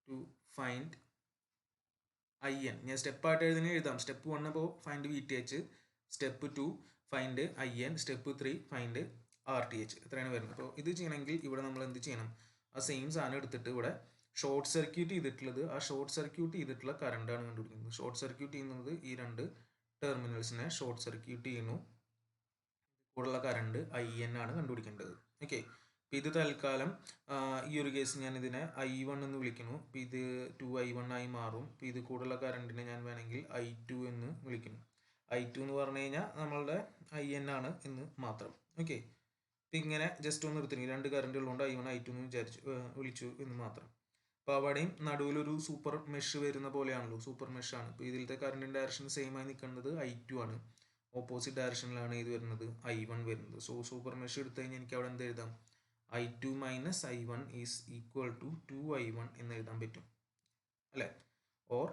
to find IN. ഞാൻ സ്റ്റെപ്പായിട്ട് എഴുതാം. സ്റ്റെപ്പ് 1 അപ്പോൾ find VTH, step 2 find IN, step 3 find RTH. എത്രയാണ് വരുന്നത്? അപ്പോൾ ഇത് ചെയ്യണമെങ്കിൽ ഇവിടെ നമ്മൾ എന്ത് ചെയ്യണം? ആ സെയിം സാധനം എടുത്തിട്ട് ഇവിടെ ഷോർട്ട് സർക്യൂട്ട് ചെയ്തിട്ടുള്ളത്, ആ ഷോർട്ട് സർക്യൂട്ട് ചെയ്തിട്ടുള്ള കറണ്ടാണ് കണ്ടുപിടിക്കുന്നത്. ഷോർട്ട് സർക്യൂട്ട് ചെയ്യുന്നത് ഈ രണ്ട് ടെർമിനൽസിനെ ഷോർട്ട് സർക്യൂട്ട് ചെയ്യുന്നു. കൂടുതലുള്ള കറണ്ട് IN ആണ് കണ്ടുപിടിക്കേണ്ടത്. ഓക്കെ, അപ്പോൾ ഇത് തൽക്കാലം ഈ ഒരു കേസ് ഞാൻ ഇതിനെ I1 എന്ന് വിളിക്കുന്നു. അപ്പോൾ ഇത് 2I1 ആയി മാറും. അപ്പോൾ ഇത് കൂടുതലുള്ള കറണ്ടിനെ ഞാൻ വേണമെങ്കിൽ I2 എന്ന് വിളിക്കുന്നു. I2 എന്ന് പറഞ്ഞു കഴിഞ്ഞാൽ നമ്മളുടെ IN ആണ് എന്ന് മാത്രം. ഓക്കെ, അപ്പോൾ ഇങ്ങനെ ജസ്റ്റ് ഒന്ന് എടുത്തിട്ട് രണ്ട് കറണ്ട് ഉള്ളതുകൊണ്ട് I1 I2 എന്ന് വിളിച്ചു എന്ന് മാത്രം. അപ്പോൾ അവിടെയും നടുവിലൊരു സൂപ്പർ മെഷ് വരുന്ന പോലെയാണല്ലോ, സൂപ്പർ മെഷ് ആണ്. ഇപ്പോൾ ഇതിലത്തെ കറണ്ടിൻ്റെ ഡയറക്ഷൻ സെയിം ആയി നിൽക്കുന്നത് I2 ആണ്. ഓപ്പോസിറ്റ് ഡയറക്ഷനിലാണ് ഇത് വരുന്നത് I1 വരുന്നത്. സോ സൂപ്പർ മെഷ് എടുത്തു കഴിഞ്ഞാൽ എനിക്ക് അവിടെ എന്ത് എഴുതാം? I2 minus I1 is equal to 2I1 എന്ന് എഴുതാൻ പറ്റും അല്ലേ? Or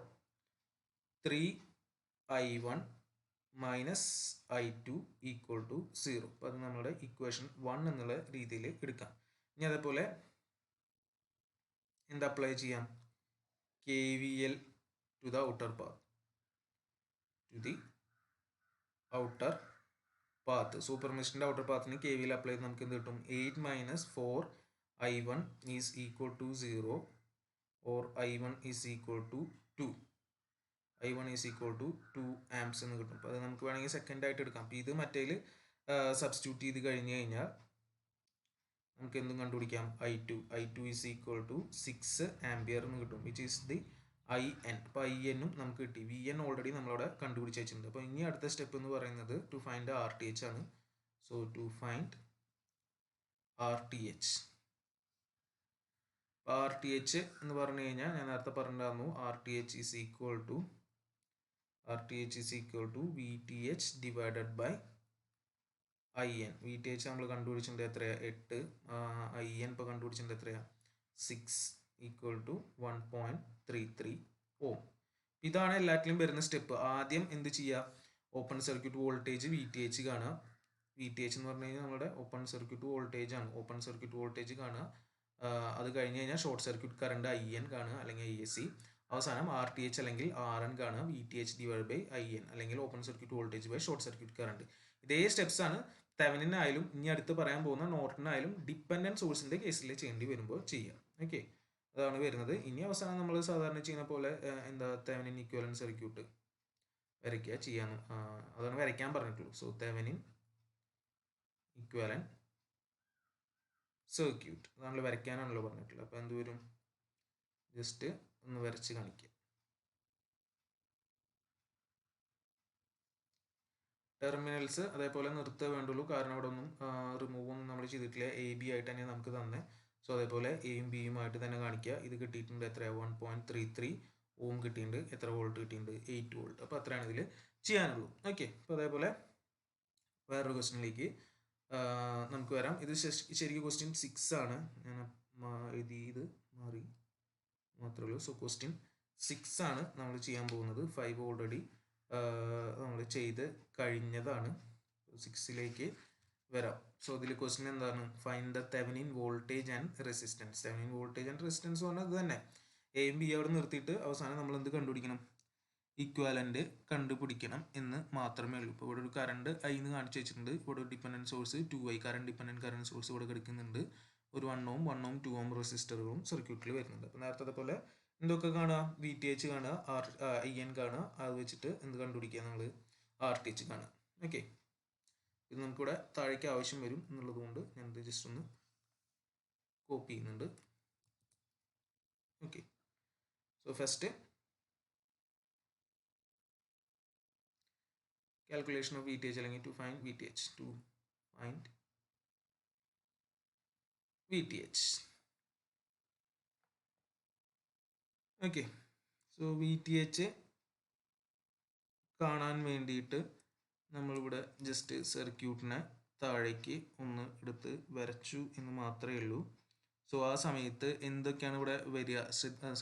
3I1 minus I2 equal to 0. അപ്പോൾ അത് നമ്മുടെ ഇക്വേഷൻ 1 എന്നുള്ള രീതിയിൽ എടുക്കാം. ഇനി അതേപോലെ എന്ത് അപ്ലൈ ചെയ്യാം? KVL to the outer path. Super മെഷിൻ്റെ ഔട്ടർ പാത്തിന് KVL അപ്ലൈ ചെയ്ത് നമുക്ക് എന്ത് കിട്ടും? 8 minus 4I1 is equal to 0 or I1 is equal to 2. I1 is equal to 2 amps എന്ന് കിട്ടും. അപ്പോൾ അത് നമുക്ക് വേണമെങ്കിൽ സെക്കൻഡ് ആയിട്ട് എടുക്കാം. അപ്പോൾ ഇത് മറ്റേൽ സബ്സ്റ്റിറ്റ്യൂട്ട് ചെയ്ത് കഴിഞ്ഞ് കഴിഞ്ഞാൽ നമുക്ക് എന്തും കണ്ടുപിടിക്കാം? I2 is equal to 6 ampere എന്ന് കിട്ടും, വിച്ച് ഈസ് ദി IN. അപ്പോൾ INും നമുക്ക് കിട്ടി. VN ഓൾറെഡി നമ്മളവിടെ കണ്ടുപിടിച്ച് വെച്ചിട്ടുണ്ട്. അപ്പോൾ ഇനി അടുത്ത സ്റ്റെപ്പ് എന്ന് പറയുന്നത് ടു ഫൈൻഡ് RTH ആണ്. So to find RTH. RTH എന്ന് പറഞ്ഞു കഴിഞ്ഞാൽ ഞാൻ നേരത്തെ പറഞ്ഞിട്ടുണ്ടായിരുന്നു RTH is equal to VTH divided by IN. VTH നമ്മൾ കണ്ടുപിടിച്ചിട്ടുണ്ട് എത്രയാണ്? 8. IN ഇപ്പോൾ കണ്ടുപിടിച്ചിട്ടുണ്ട് എത്രയാണ്? 6 ഈക്വൽ ടു 1.33 ഓം. ഇതാണ് എല്ലാറ്റിലും വരുന്ന സ്റ്റെപ്പ്. ആദ്യം എന്ത് ചെയ്യുക? ഓപ്പൺ സർക്യൂട്ട് വോൾട്ടേജ് VTH കാണുക. VTH എന്ന് പറഞ്ഞു കഴിഞ്ഞാൽ നമ്മുടെ ഓപ്പൺ സർക്യൂട്ട് വോൾട്ടേജ് ആണ്. ഓപ്പൺ സർക്യൂട്ട് വോൾട്ടേജ് കാണുക, അത് കഴിഞ്ഞ് കഴിഞ്ഞാൽ ഷോർട്ട് സർക്യൂട്ട് കറണ്ട് IN കാണുക അല്ലെങ്കിൽ ISC, അവസാനം RTH അല്ലെങ്കിൽ RN കാണുക, VTH ഡിവൈഡ് ബൈ IN അല്ലെങ്കിൽ open circuit voltage by short circuit current. ഇതേ സ്റ്റെപ്സ് ആണ് തെവനിനായാലും ഇനി അടുത്ത് പറയാൻ പോകുന്ന നോർട്ടനായാലും ഡിപ്പെൻഡൻറ്റ് സോഴ്സിന്റെ കേസിൽ ചെയ്യേണ്ടി വരുമ്പോൾ ചെയ്യാം. ഓക്കെ, അതാണ് വരുന്നത്. ഇനി അവസാനം നമ്മൾ സാധാരണ ചെയ്യുന്ന പോലെ എന്താ തെവനിൻ ഇക്വലന്റ് സർക്യൂട്ട് വരയ്ക്കുക ചെയ്യാൻ, അതാണ് വരയ്ക്കാൻ പറഞ്ഞിട്ടുള്ളൂ. സോ തെവനിൻ ഇക്വലന്റ് സർക്യൂട്ട് നമ്മൾ വരയ്ക്കാനാണല്ലോ പറഞ്ഞിട്ടുള്ളത്. അപ്പോൾ എന്ത് വരും, ജസ്റ്റ് ഒന്ന് വരച്ച് കാണിക്കുക. ടെർമിനൽസ് അതേപോലെ നിർത്തേ വേണ്ടുള്ളൂ, കാരണം അവിടെ ഒന്നും റിമൂവ് ഒന്നും നമ്മൾ ചെയ്തിട്ടില്ല. AB ആയിട്ട് തന്നെ നമുക്ക് തന്നെ. സോ അതേപോലെ Aയും Bയും ആയിട്ട് തന്നെ കാണിക്കുക. ഇത് കിട്ടിയിട്ടുണ്ട് എത്രയാണ്, 1.33 ഓം കിട്ടിയിട്ടുണ്ട്. എത്ര വോൾട്ട് കിട്ടിയിട്ടുണ്ട്, 8 വോൾട്ട്. അപ്പോൾ അത്രയാണ് ഇതിൽ ചെയ്യാനുള്ളൂ. ഓക്കെ, അപ്പോൾ അതേപോലെ വേറൊരു ക്വസ്റ്റ്യനിലേക്ക് നമുക്ക് വരാം. ഇത് ശരിക്കും ക്വസ്റ്റ്യൻ 6 ആണ്. ഞാൻ എഴുതിയത് മാറി മാത്രമേ ഉള്ളൂ. സോ ക്വസ്റ്റ്യൻ 6 ആണ് നമ്മൾ ചെയ്യാൻ പോകുന്നത്. 5 ഓൾറെഡി നമ്മൾ ചെയ്ത് കഴിഞ്ഞതാണ്. 6ലേക്ക് വരാം. സോ ഇതിൽ ക്വസ്റ്റ്യൻ എന്താണ്, find the Thevenin voltage and resistance. Thevenin voltage and resistance പറഞ്ഞാൽ ഇത് തന്നെ, Aയും B അവിടെ നിർത്തിയിട്ട് അവസാനം നമ്മൾ എന്ത് കണ്ടുപിടിക്കണം, ഇക്വാലന്റ് കണ്ടുപിടിക്കണം എന്ന് മാത്രമേ ഉള്ളൂ. ഇപ്പോൾ ഇവിടെ ഒരു കറണ്ട് I എന്ന് കാണിച്ചു വെച്ചിട്ടുണ്ട്. ഇവിടെ ഒരു dependent source 2I current current source ഇവിടെ കിടക്കുന്നുണ്ട്. ഒരു 1 ഓം 2 ഓം റെസിസ്റ്ററുകളും സർക്യൂട്ടിൽ വരുന്നുണ്ട്. അപ്പോൾ നേരത്തെ പോലെ എന്തൊക്കെ കാണുക, VTH കാണുക, IN കാണുക, അത് വെച്ചിട്ട് എന്ത് കണ്ടുപിടിക്കുക, നമ്മൾ RTH കാണുക. ഓക്കെ, ഇത് നമുക്കിവിടെ താഴേക്ക് ആവശ്യം വരും എന്നുള്ളത് കൊണ്ട് ഞാനിത് ജസ്റ്റ് ഒന്ന് കോപ്പി ചെയ്യുന്നുണ്ട്. Okay, so first calculation of VTH അല്ലെങ്കിൽ to find VTH. Okay, so VTH കാണാൻ വേണ്ടിയിട്ട് നമ്മളിവിടെ ജസ്റ്റ് സർക്യൂട്ടിനെ താഴേക്ക് ഒന്ന് എടുത്ത് വരച്ചു എന്ന് മാത്രമേ ഉള്ളൂ. സോ ആ സമയത്ത് എന്തൊക്കെയാണ് ഇവിടെ വരിക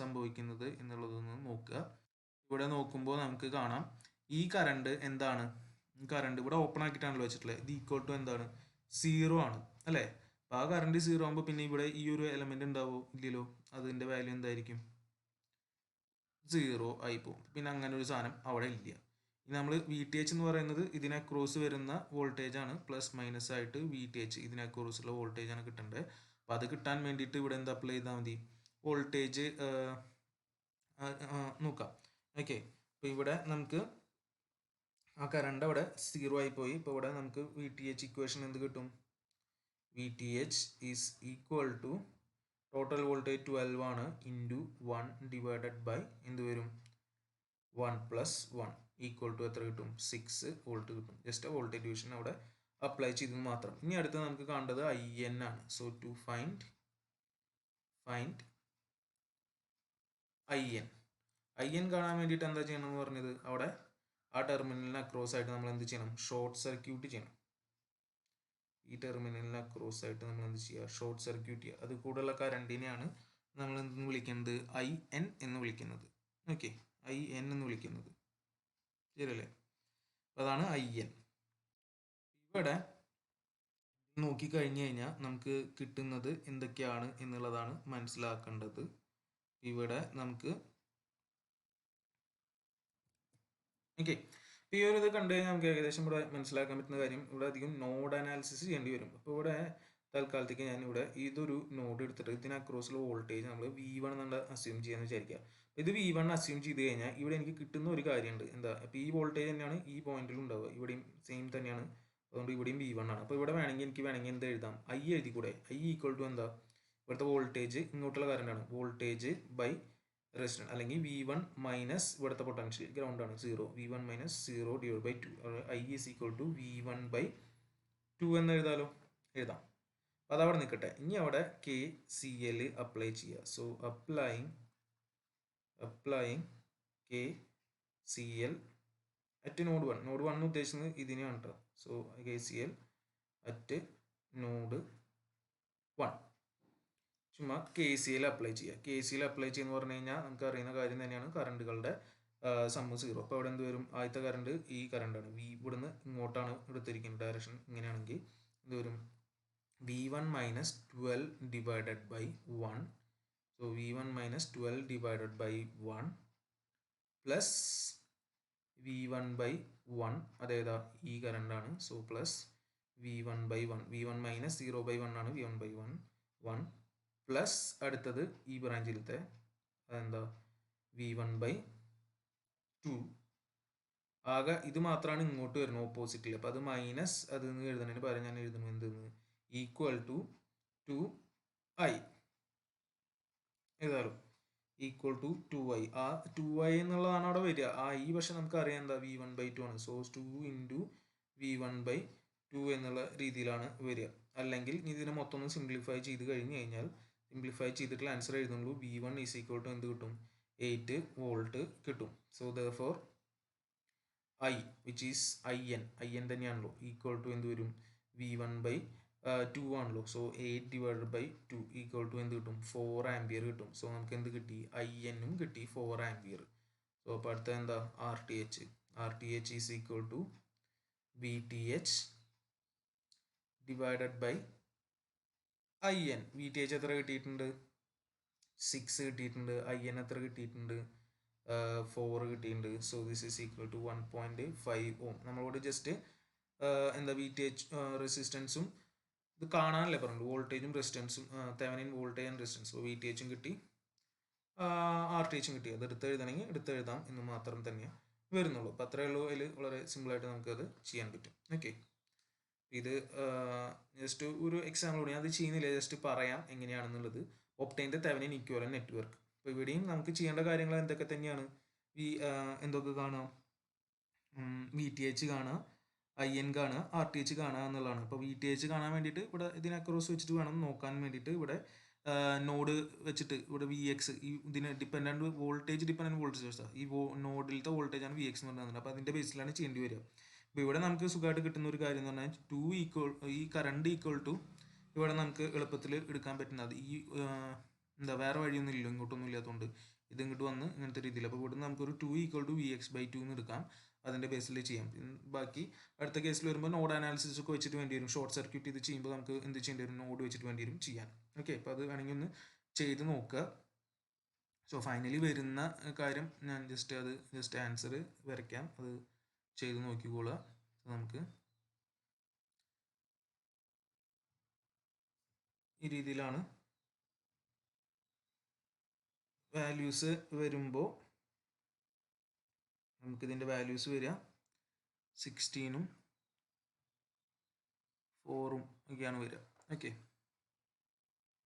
സംഭവിക്കുന്നത് എന്നുള്ളതൊന്ന് നോക്കുക. ഇവിടെ നോക്കുമ്പോൾ നമുക്ക് കാണാം ഈ കറണ്ട് എന്താണ്, കറണ്ട് ഇവിടെ ഓപ്പൺ ആക്കിയിട്ടാണല്ലോ വെച്ചിട്ടുള്ളത്. ഇത് ഈക്വൽ ടു എന്താണ്, 0 ആണ് അല്ലേ. അപ്പോൾ ആ കറണ്ട് 0 ആകുമ്പോൾ പിന്നെ ഇവിടെ ഈ ഒരു എലമെന്റ് ഉണ്ടാവോ, ഇല്ലല്ലോ. അതിന്റെ വാല്യൂ എന്തായിരിക്കും, 0 ആയി പോകും. പിന്നെ അങ്ങനെ ഒരു സാധനം അവിടെ ഇല്ല. നമ്മൾ VTH എന്ന് പറയുന്നത് ഇതിനെ ക്രോസ് വരുന്ന വോൾട്ടേജ് ആണ്. പ്ലസ് മൈനസ് ആയിട്ട് VTH ഇതിനെ ക്രോസ് ഉള്ള വോൾട്ടേജ് ആണ് കിട്ടേണ്ടത്. അപ്പോൾ അത് കിട്ടാൻ വേണ്ടിയിട്ട് ഇവിടെ എന്ത് അപ്ലൈ ചെയ്താൽ മതി, വോൾട്ടേജ് നോക്കാം. ഓക്കെ, അപ്പോൾ ഇവിടെ നമുക്ക് ആ കറണ്ട് അവിടെ 0 ആയി പോയി. ഇപ്പോൾ ഇവിടെ നമുക്ക് VTH ഇക്വേഷൻ എന്ത് കിട്ടും, VTH is equal to total voltage 12 ആണ് ഇൻറ്റു 1 ഡിവൈഡഡ് ബൈ എന്ത് വരും, 1 പ്ലസ് 1 ഈക്വൽ ടു എത്ര കിട്ടും, 6 വോൾട്ട് കിട്ടും. ജസ്റ്റ് വോൾട്ടേജ് ഡിവിഷൻ അവിടെ അപ്ലൈ ചെയ്തത് മാത്രം. ഇനി അടുത്ത് നമുക്ക് കാണേണ്ടത് IN ആണ്. സോ ടു ഫൈൻഡ് IN കാണാൻ വേണ്ടിയിട്ട് എന്താ ചെയ്യണം എന്ന് പറഞ്ഞത്, അവിടെ ആ ടെർമിനലിന് അക്രോസ് ആയിട്ട് നമ്മൾ എന്ത് ചെയ്യണം, ഷോർട്ട് സർക്യൂട്ട് ചെയ്യണം. ഈ ടെർമിനലിന് അക്രോസ് ആയിട്ട് നമ്മൾ എന്ത് ചെയ്യുക, ഷോർട്ട് സർക്യൂട്ട് ചെയ്യുക. അത് കൂടെയുള്ള കറണ്ടിനെയാണ് നമ്മൾ എന്തെന്ന് വിളിക്കുന്നത്, IN എന്ന് വിളിക്കുന്നത്. ഓക്കെ, IN എന്ന് വിളിക്കുന്നത് ശരിയല്ലേ. അതാണ് IN. ഇവിടെ നോക്കിക്കഴിഞ്ഞു കഴിഞ്ഞാൽ നമുക്ക് കിട്ടുന്നത് എന്തൊക്കെയാണ് എന്നുള്ളതാണ് മനസ്സിലാക്കേണ്ടത്. ഇവിടെ നമുക്ക് ഓക്കെ, ഈ ഒരു ഇത് കണ്ടു കഴിഞ്ഞാൽ നമുക്ക് ഏകദേശം ഇവിടെ മനസ്സിലാക്കാൻ പറ്റുന്ന കാര്യം, ഇവിടെ അധികം നോഡ് അനാലിസിസ് ചെയ്യേണ്ടി വരും. അപ്പോൾ ഇവിടെ തൽക്കാലത്തേക്ക് ഞാൻ ഇവിടെ ഇതൊരു നോഡ് എടുത്തിട്ട് ഇതിന് അക്രോസിലുള്ള വോൾട്ടേജ് നമ്മൾ V1 എന്നാണ് അസ്യൂം ചെയ്യാന്ന് വിചാരിക്കുക. ഇത് V1 അസ്യൂം ചെയ്ത് കഴിഞ്ഞാൽ ഇവിടെ എനിക്ക് കിട്ടുന്ന ഒരു കാര്യമുണ്ട്, എന്താ, അപ്പോൾ ഈ വോൾട്ടേജ് തന്നെയാണ് ഈ പോയിന്റിലും ഉണ്ടാവുക, ഇവിടെയും സെയിം തന്നെയാണ്. അതുകൊണ്ട് ഇവിടെയും V1 ആണ്. അപ്പോൾ ഇവിടെ എനിക്ക് വേണമെങ്കിൽ എന്ത് എഴുതാം, I എഴുതിക്കൂടെ. I ഈക്വൽ ടു എന്താ, ഇവിടുത്തെ വോൾട്ടേജ് ഇങ്ങോട്ടുള്ള കറണ്ടാണ്, വോൾട്ടേജ് ബൈ റെസിസ്റ്റൻസ്, അല്ലെങ്കിൽ V1 മൈനസ് ഇവിടുത്തെ പൊട്ടൻഷ്യൽ ഗ്രൗണ്ട് ആണ് 0, V1 minus 0 divide by 2. I is equal to V1 by 2 എന്ന് എഴുതാം. അപ്പോൾ അതവിടെ നിൽക്കട്ടെ. ഇനി അവിടെ KCL അപ്ലൈ ചെയ്യുക. So applying KCL at node 1 ഉദ്ദേശിക്കുന്നത് ഇതിനെയാണ് കേട്ടോ. സോ KCL അറ്റ് നോഡ് 1 ചുമ്മാ KCL അപ്ലൈ ചെയ്യുക. KCL അപ്ലൈ ചെയ്യുന്ന പറഞ്ഞു കഴിഞ്ഞാൽ നമുക്ക് അറിയുന്ന കാര്യം തന്നെയാണ്, കറണ്ടുകളുടെ സം 0. അപ്പോൾ ഇവിടെ എന്ത് വരും? ആദ്യത്തെ കറണ്ട് ഈ കറണ്ടാണ്, വി ഇവിടുന്ന് ഇങ്ങോട്ടാണ് എടുത്തിരിക്കുന്നത് ഡയറക്ഷൻ. ഇങ്ങനെയാണെങ്കിൽ എന്ത് വരും? V1 minus 12 divided by 1. So V1 minus 12 divided by 1 plus V1 by 1, അതേതാ? ഈ കറണ്ടാണ്. So plus V1 by 1, V1 minus 0 by 1 ആണ് V1 by 1 പ്ലസ് അടുത്തത് ഈ ബ്രാഞ്ചിലത്തെ അതെന്താ? V1 by 2. ആകെ ഇത് മാത്രമാണ് ഇങ്ങോട്ട് വരുന്നത് ഓപ്പോസിറ്റിൽ. അപ്പോൾ അത് മൈനസ് അത് എഴുതുന്നതിന് പകരം ഞാൻ എഴുതുന്നു എന്തെന്ന്? ഈക്വൽ ടു 2i ഏതായാലും ഈക്വൽ ടു 2i. ആ 2i എന്നുള്ളതാണ് അവിടെ വരിക. ആ ഈ പക്ഷെ നമുക്ക് അറിയാം എന്താ? V1 by 2 ആണ്. സോ 2 ഇൻറ്റു V1 by 2 എന്നുള്ള രീതിയിലാണ് വരിക. അല്ലെങ്കിൽ ഇതിനെ മൊത്തം ഒന്ന് സിംപ്ലിഫൈ ചെയ്ത് കഴിഞ്ഞ് കഴിഞ്ഞാൽ, സിംപ്ലിഫൈ ചെയ്തിട്ടുള്ള ആൻസർ എഴുതുന്നുള്ളൂ. V1 ഈസ് ഈക്വൽ ടു എന്ത് കിട്ടും? 8 വോൾട്ട് കിട്ടും. So therefore I which is IN തന്നെയാണല്ലോ, ഈക്വൽ ടു എന്ത് വരും? V1 by 2 ആണല്ലോ. So 8 divided by 2 equal to എന്ത് കിട്ടും? 4 ആംപിയർ കിട്ടും. സോ നമുക്ക് എന്ത് കിട്ടി? IN കിട്ടി 4 ആംപിയർ. സോ അപ്പോൾ അടുത്ത എന്താ? RTH is equal to VTH divided by IN. VTH എത്ര കിട്ടിയിട്ടുണ്ട്? 6 കിട്ടിയിട്ടുണ്ട്. IN എത്ര കിട്ടിയിട്ടുണ്ട്? 4 കിട്ടിയിട്ടുണ്ട്. So this is equal to 1.5 ohm. നമ്മളോട് ജസ്റ്റ് എന്താ VTH റെസിസ്റ്റൻസും ഇത് കാണാനല്ലേ പറഞ്ഞു, വോൾട്ടേജും റെസിസ്റ്റൻസും, Thevenin voltage and resistance. So VTHും കിട്ടി, RTHും കിട്ടി. അത് എടുത്തെഴുതണമെങ്കിൽ എടുത്തെഴുതാം എന്ന് മാത്രം തന്നെ വരുന്നുള്ളൂ. അപ്പോൾ അത്രയേ ഉള്ളൂ. അതിൽ വളരെ സിമ്പിളായിട്ട് നമുക്കത് ചെയ്യാൻ പറ്റും. ഓക്കെ, ഇത് ജസ്റ്റ് ഒരു എക്സാമ്പിൾ, ഞാൻ അത് ചെയ്യുന്നില്ല, ജസ്റ്റ് പറയാം എങ്ങനെയാണെന്നുള്ളത്. Obtain the Thevenin equivalent network. അപ്പോൾ ഇവിടെയും നമുക്ക് ചെയ്യേണ്ട കാര്യങ്ങൾ എന്തൊക്കെ തന്നെയാണ്? എന്തൊക്കെ കാണാം? VTH കാണാം, IN കാണുക, RTH കാണുക എന്നുള്ളതാണ്. അപ്പോൾ VTH കാണാൻ വേണ്ടിയിട്ട് ഇവിടെ ഇതിനെ അക്രോസ് വെച്ചിട്ട് വേണം നോക്കാൻ വേണ്ടിയിട്ട്. ഇവിടെ നോഡ് വെച്ചിട്ട് ഇവിടെ VX, ഈ ഇതിന് ഡിപ്പെൻഡൻറ്റ് വോൾട്ടേജ് സോഴ്സാണ്. ഈ നോഡിലത്തെ വോൾട്ടേജാണ് VX എന്ന് പറഞ്ഞത്. അപ്പോൾ അതിൻ്റെ ബേസിലാണ് ചെയ്യേണ്ടി വരിക. അപ്പോൾ ഇവിടെ നമുക്ക് സുഖമായിട്ട് കിട്ടുന്ന ഒരു കാര്യം എന്ന് പറഞ്ഞാൽ 2 ഈക്വൽ, ഈ കറണ്ട് ഈക്വൽ ടു ഇവിടെ നമുക്ക് എളുപ്പത്തിൽ എടുക്കാൻ പറ്റുന്നത്. ഈ എന്താ വേറെ വഴിയൊന്നും ഇല്ല, ഇങ്ങോട്ടൊന്നും ഇല്ലാത്തതുകൊണ്ട് ഇത് ഇങ്ങോട്ട് വന്ന് ഇങ്ങനത്തെ രീതിയിൽ. അപ്പോൾ ഇവിടെ നമുക്കൊരു 2 ഈക്വൽ ടു VX by 2 എന്ന് എടുക്കാം. അതിൻ്റെ ബേസിൽ ചെയ്യാം. ബാക്കി അടുത്ത കേസിൽ വരുമ്പോൾ നോഡ് അനാലിസിസ് ഒക്കെ വെച്ചിട്ട് വേണ്ടി വരും. ഷോർട്ട് സർക്യൂട്ട് ഇത് ചെയ്യുമ്പോൾ നമുക്ക് എന്ത് ചെയ്യേണ്ടി വരും? നോഡ് വെച്ചിട്ട് വേണ്ടി വരും ചെയ്യാൻ. ഓക്കെ, അപ്പോൾ അത് വേണമെങ്കിൽ ഒന്ന് ചെയ്ത് നോക്കുക. സോ ഫൈനലി വരുന്ന കാര്യം ഞാൻ ജസ്റ്റ് ആൻസർ വരയ്ക്കാം, അത് ചെയ്ത് നോക്കിക്കോളുക. നമുക്ക് ഈ രീതിയിലാണ് വാല്യൂസ് വരുമ്പോൾ നമുക്കിതിൻ്റെ വാല്യൂസ് വരിക 16ഉം 4ഉം ഒക്കെയാണ് വരിക. ഓക്കെ.